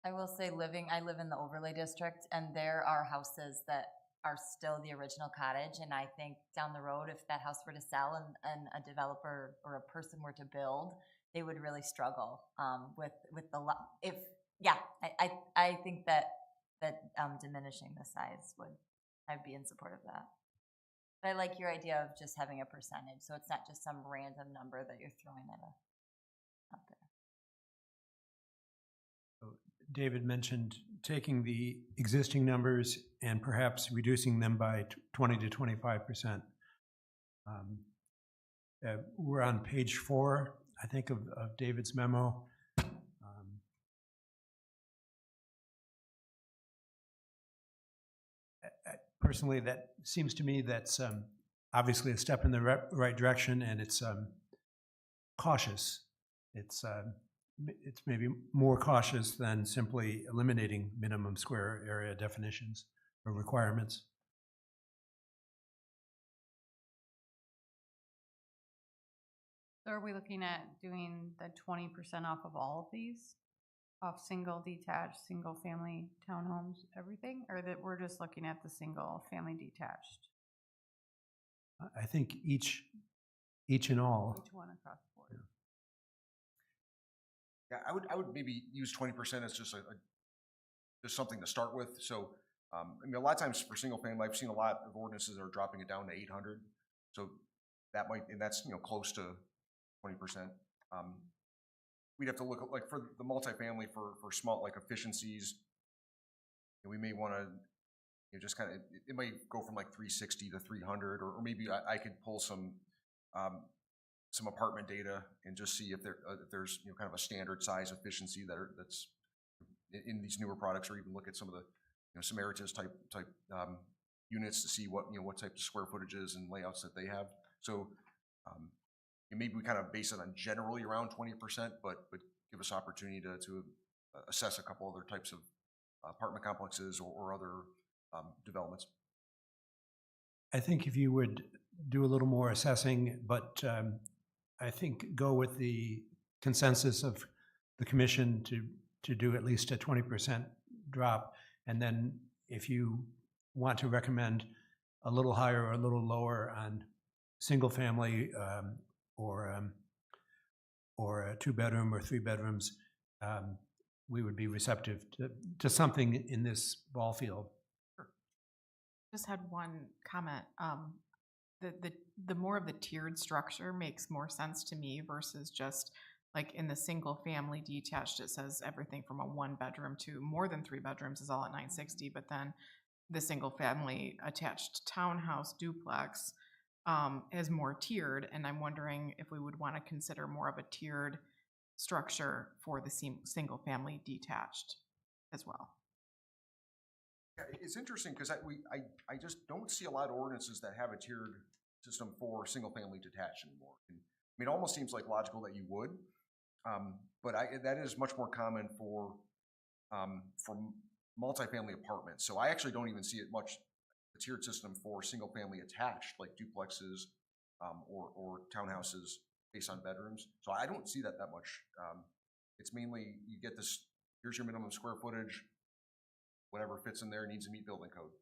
I will say I live in the overlay district, and there are houses that are still the original cottage, and I think down the road, if that house were to sell and a developer or a person were to build, they would really struggle with I think that diminishing the size I'd be in support of that. But I like your idea of just having a percentage, so it's not just some random number that you're throwing out there. David mentioned taking the existing numbers and perhaps reducing them by 20 to 25%. We're on page 4, I think, of David's memo. Personally, that seems to me that's obviously a step in the right direction, and it's cautious. It's maybe more cautious than simply eliminating minimum square area definitions or requirements. So are we looking at doing the 20% off of all of these? Off single, detached, single family, townhomes, everything? Or that we're just looking at the single family detached? I think each and all. Each one across the board. yeah, I would maybe use 20% as just just something to start with. So I mean, a lot of times for single family, I've seen a lot of ordinances that are dropping it down to 800. So that and that's, you know, close to 20%. We'd have to look at, like, for the multifamily for small, like, efficiencies, and we may want to, you know, just kind of, it might go from like 360 to 300, or maybe I could pull some apartment data and just see if there's, you know, kind of a standard size efficiency that's in these newer products, or even look at some of the, you know, Samaritas type units to see what, what type of square footages and layouts that they have. So and maybe we kind of base it on generally around 20%, but give us opportunity to assess a couple other types of apartment complexes or other developments. I think if you would do a little more assessing, but I think go with the consensus of the commission to do at least a 20% drop. And then if you want to recommend a little higher or a little lower on single family or a 2-bedroom or 3 bedrooms, we would be receptive to something in this ball field. Just had one comment. The more of the tiered structure makes more sense to me versus just like in the single family detached, it says everything from a 1-bedroom to more than 3 bedrooms is all at $960, but then the single family attached townhouse duplex is more tiered, and I'm wondering if we would want to consider more of a tiered structure for the single family detached as well. Yeah, it's interesting because I just don't see a lot of ordinances that have a tiered system for single-family detached anymore. And, I mean, it almost seems like logical that you would, but that is much more common for multifamily apartments. So I actually don't even see it much a tiered system for single-family attached, like duplexes or townhouses based on bedrooms. So I don't see that much. It's mainly you get this. Here's your minimum square footage. Whatever fits in there needs to meet building code.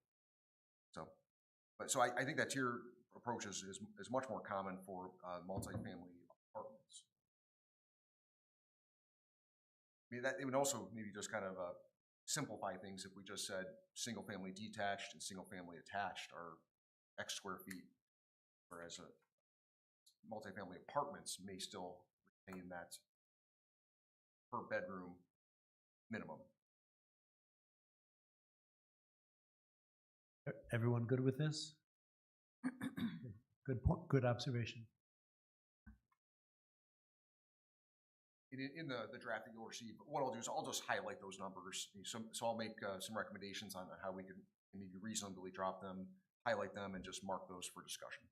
So I think that tier approach is much more common for multifamily apartments. I mean, that it would also maybe just kind of simplify things if we just said single family detached and single family attached are X square feet, whereas multifamily apartments may still retain that per bedroom minimum. Everyone good with this? Good point, good observation. In the draft that you'll receive, what I'll do is I'll just highlight those numbers. So I'll make some recommendations on how we can maybe reasonably drop them, highlight them, and just mark those for discussion.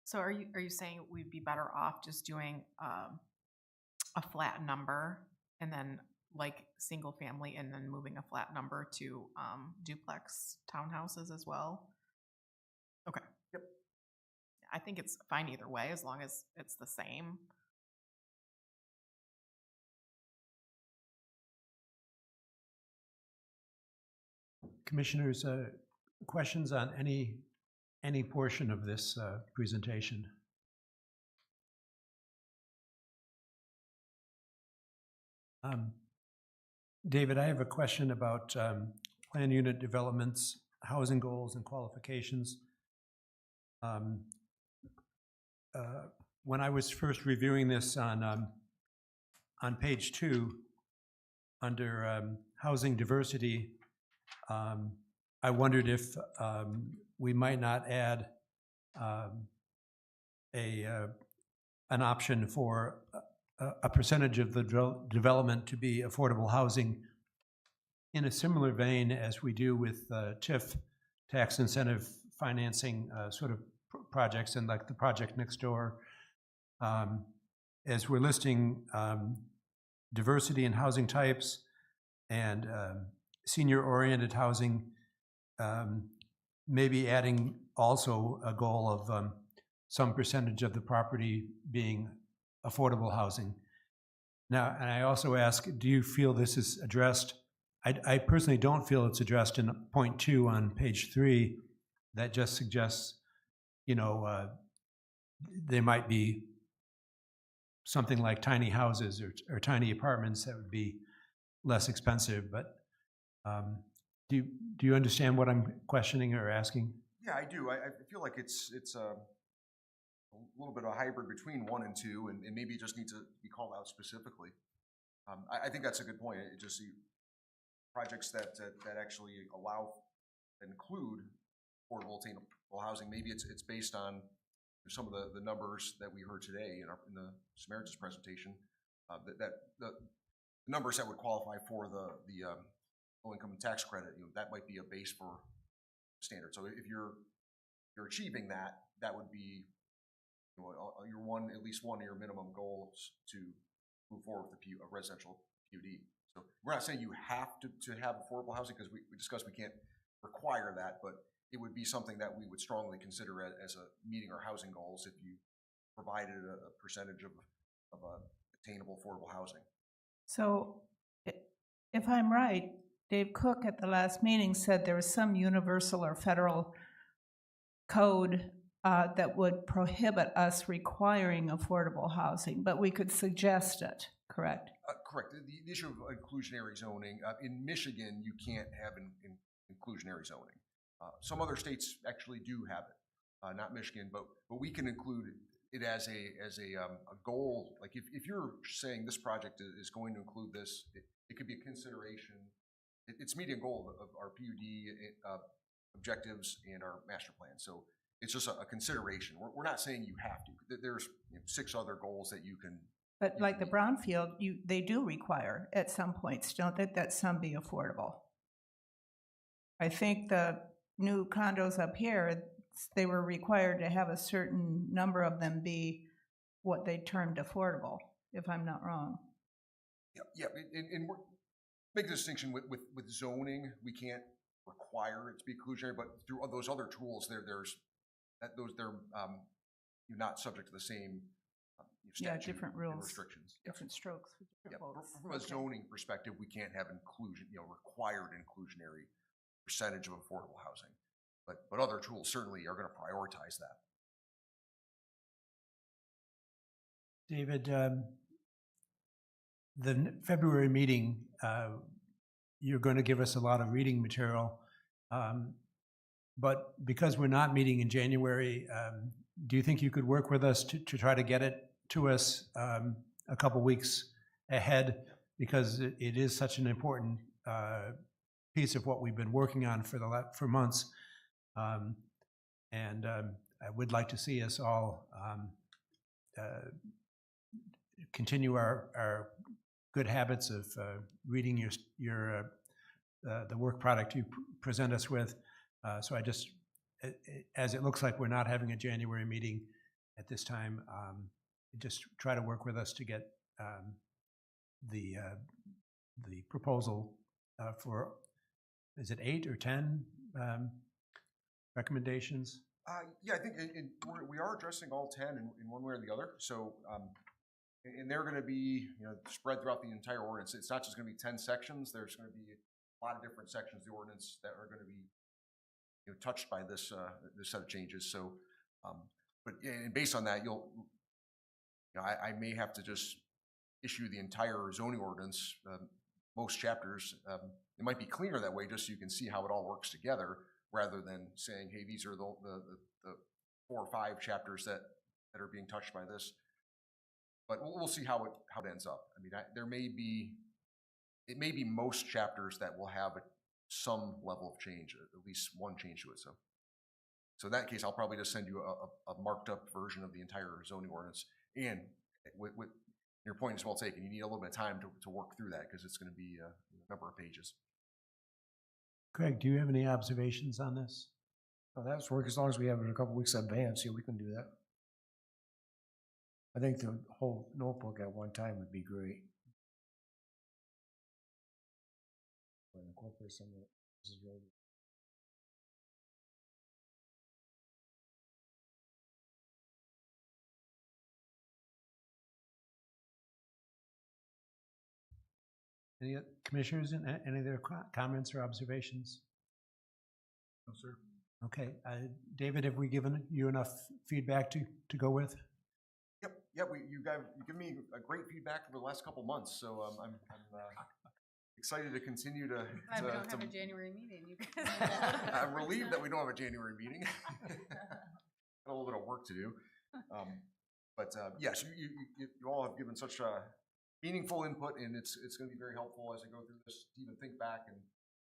So are you saying we'd be better off just doing a flat number and then like single family and then moving a flat number to duplex townhouses as well? Okay. Yep. I think it's fine either way as long as it's the same. Commissioners, questions on any portion of this presentation? David, I have a question about plan unit developments, housing goals, and qualifications. When I was first reviewing this on page 2, under housing diversity, I wondered if we might not add an option for a percentage of the development to be affordable housing in a similar vein as we do with TIF, tax incentive financing sort of projects, and like the project next door. As we're listing diversity in housing types and senior-oriented housing, maybe adding also a goal of some percentage of the property being affordable housing. Now, and I also ask, do you feel this is addressed? I personally don't feel it's addressed in point 2 on page 3. That just suggests, you know, there might be something like tiny houses or tiny apartments that would be less expensive, but do you understand what I'm questioning or asking? Yeah, I do. I feel like it's a little bit of a hybrid between 1 and 2, and maybe it just needs to be called out specifically. I think that's a good point. It just projects that actually allow and include affordable, attainable housing. Maybe it's based on some of the numbers that we heard today in the Samaritas presentation. That the numbers that would qualify for the low income tax credit, that might be a base for standard. So if you're achieving that, that would be at least one of your minimum goals to move forward with a residential PUD. So we're not saying you have to have affordable housing, because we discussed we can't require that, but it would be something that we would strongly consider as a meeting our housing goals if you provided a percentage of attainable affordable housing. So if I'm right, Dave Cook at the last meeting said there was some universal or federal code that would prohibit us requiring affordable housing, but we could suggest it, correct? Correct. The issue of inclusionary zoning, in Michigan, you can't have inclusionary zoning. Some other states actually do have it, not Michigan, but we can include it as a goal. Like if you're saying this project is going to include this, it could be a consideration. It's meeting a goal of our PUD objectives and our master plan. So it's just a consideration. We're not saying you have to. There's 6 other goals that you can. But like the brownfield, they do require at some points, don't they, that some be affordable? I think the new condos up here, they were required to have a certain number of them be what they termed affordable, if I'm not wrong. Yeah, and we're make the distinction with zoning. We can't require it to be inclusionary, but through those other tools, they're you're not subject to the same statute different and rules, restrictions. different strokes for different folks. From a zoning perspective, we can't have inclusion, required inclusionary percentage of affordable housing, but other tools certainly are going to prioritize that. David, the February meeting, you're going to give us a lot of reading material, but because we're not meeting in January, do you think you could work with us to try to get it to us a couple weeks ahead, because it is such an important piece of what we've been working on for months, and I would like to see us all continue our good habits of reading the work product you present us with. So I just, as it looks like we're not having a January meeting at this time, just try to work with us to get the proposal for, is it 8 or 10 recommendations? Yeah, I think we are addressing all 10 in one way or the other. So, and they're going to be spread throughout the entire ordinance. It's not just going to be 10 sections. There's going to be a lot of different sections of the ordinance that are going to be touched by this set of changes. So, but and based on that, I may have to just issue the entire zoning ordinance, most chapters. It might be cleaner that way, just so you can see how it all works together, rather than saying, hey, these are the 4 or 5 chapters that are being touched by this. But we'll see how it ends up. I mean, it may be most chapters that will have some level of change, at least one change to it. So in that case, I'll probably just send you a marked up version of the entire zoning ordinance. And with your point is well taken. You need a little bit of time to work through that, because it's going to be a number of pages. Craig, do you have any observations on this? Well, that's work as long as we have it a couple weeks in advance. Yeah, we can do that. I think the whole notebook at one time would be great. Incorporate some of this. Any commissioners, any other comments or observations? No, sir. Okay, David, have we given you enough feedback to go with? Yep. You've given me a great feedback for the last couple months, so I'm excited to continue to. We don't have a January meeting. You guys. I'm relieved that we don't have a January meeting. Got a little bit of work to do, but yes, you all have given such meaningful input, and it's going to be very helpful as I go through this to even think back. And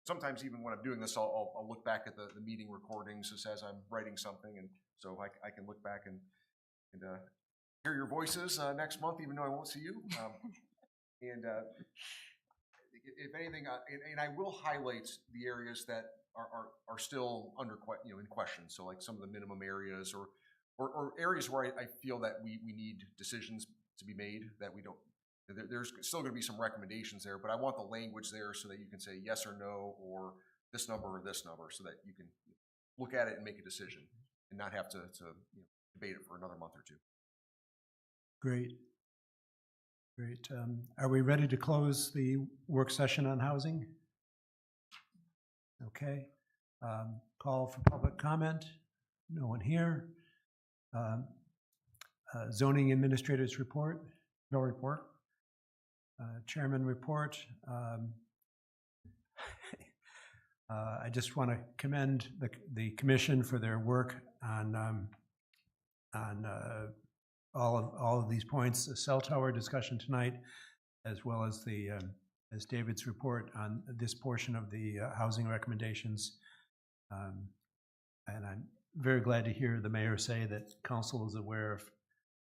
sometimes even when I'm doing this, I'll look back at the meeting recordings just as I'm writing something, and so I can look back and hear your voices next month, even though I won't see you. And if anything, and I will highlight the areas that are still in question. So like some of the minimum areas or areas where I feel that we need decisions to be made that we don't, there's still gonna be some recommendations there, but I want the language there so that you can say yes or no, or this number, so that you can look at it and make a decision and not have to debate it for another month or two. Great. Great. Are we ready to close the work session on housing? Okay. Call for public comment. No one here. Zoning administrators report. No report. Chairman report. I just want to commend the commission for their work on all of these points, the cell tower discussion tonight, as well as as David's report on this portion of the housing recommendations. And I'm very glad to hear the mayor say that council is aware of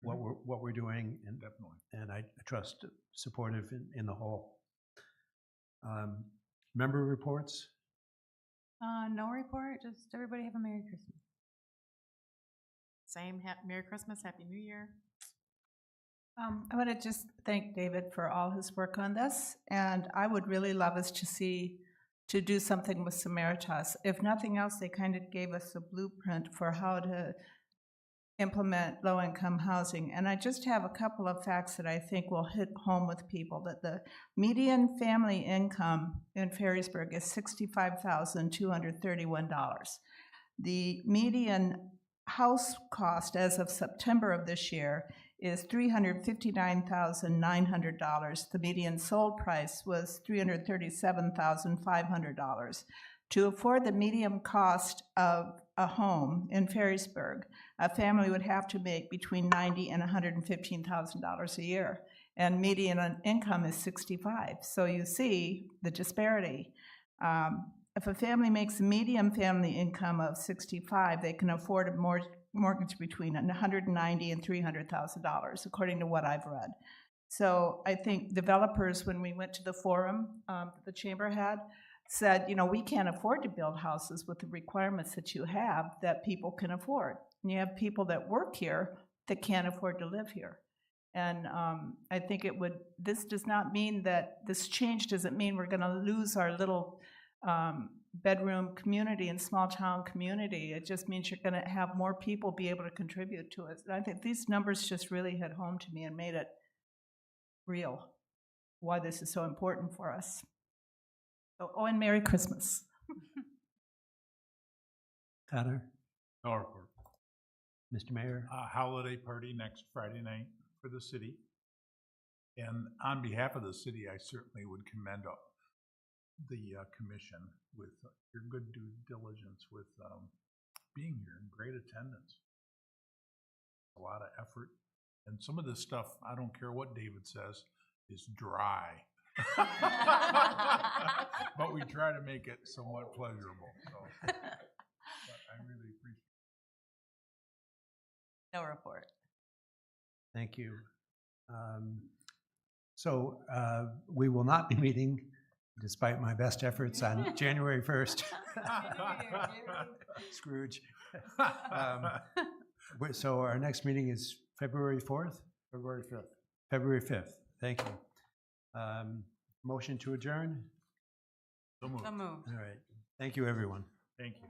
what we're doing, and Definitely. And I trust supportive in the whole. Member reports. No report, just everybody have a Merry Christmas. Same, Merry Christmas, Happy New Year. I want to just thank David for all his work on this, and I would really love us to do something with Samaritas. If nothing else, they kind of gave us a blueprint for how to implement low-income housing. And I just have a couple of facts that I think will hit home with people, that the median family income in Ferrisburg is $65,231. The median house cost as of September of this year is $359,900. The median sold price was $337,500. To afford the median cost of a home in Ferrisburg, a family would have to make between $90,000 and $115,000 a year, and median income is $65,000. So you see the disparity. If a family makes a median family income of $65,000, they can afford a mortgage between $190,000 and $300,000, according to what I've read. So I think developers, when we went to the forum that the chamber had, said, we can't afford to build houses with the requirements that you have that people can afford. And you have people that work here that can't afford to live here. And I think this does not mean that, this change doesn't mean we're going to lose our little bedroom community and small town community. It just means you're going to have more people be able to contribute to it. And I think these numbers just really hit home to me and made it real, why this is so important for us. So, and Merry Christmas. Connor, No report. Mr. Mayor. Holiday party next Friday night for the city. And on behalf of the city, I certainly would commend the commission with your good due diligence with being here in great attendance. A lot of effort. And some of this stuff, I don't care what David says, is dry. But we try to make it somewhat pleasurable. So. But I really appreciate it. No report. Thank you. So we will not be meeting, despite my best efforts, on January 1st. Scrooge. So our next meeting is February 4th? February 5th. February 5th. Thank you. Motion to adjourn? So moved. All right. Thank you, everyone. Thank you.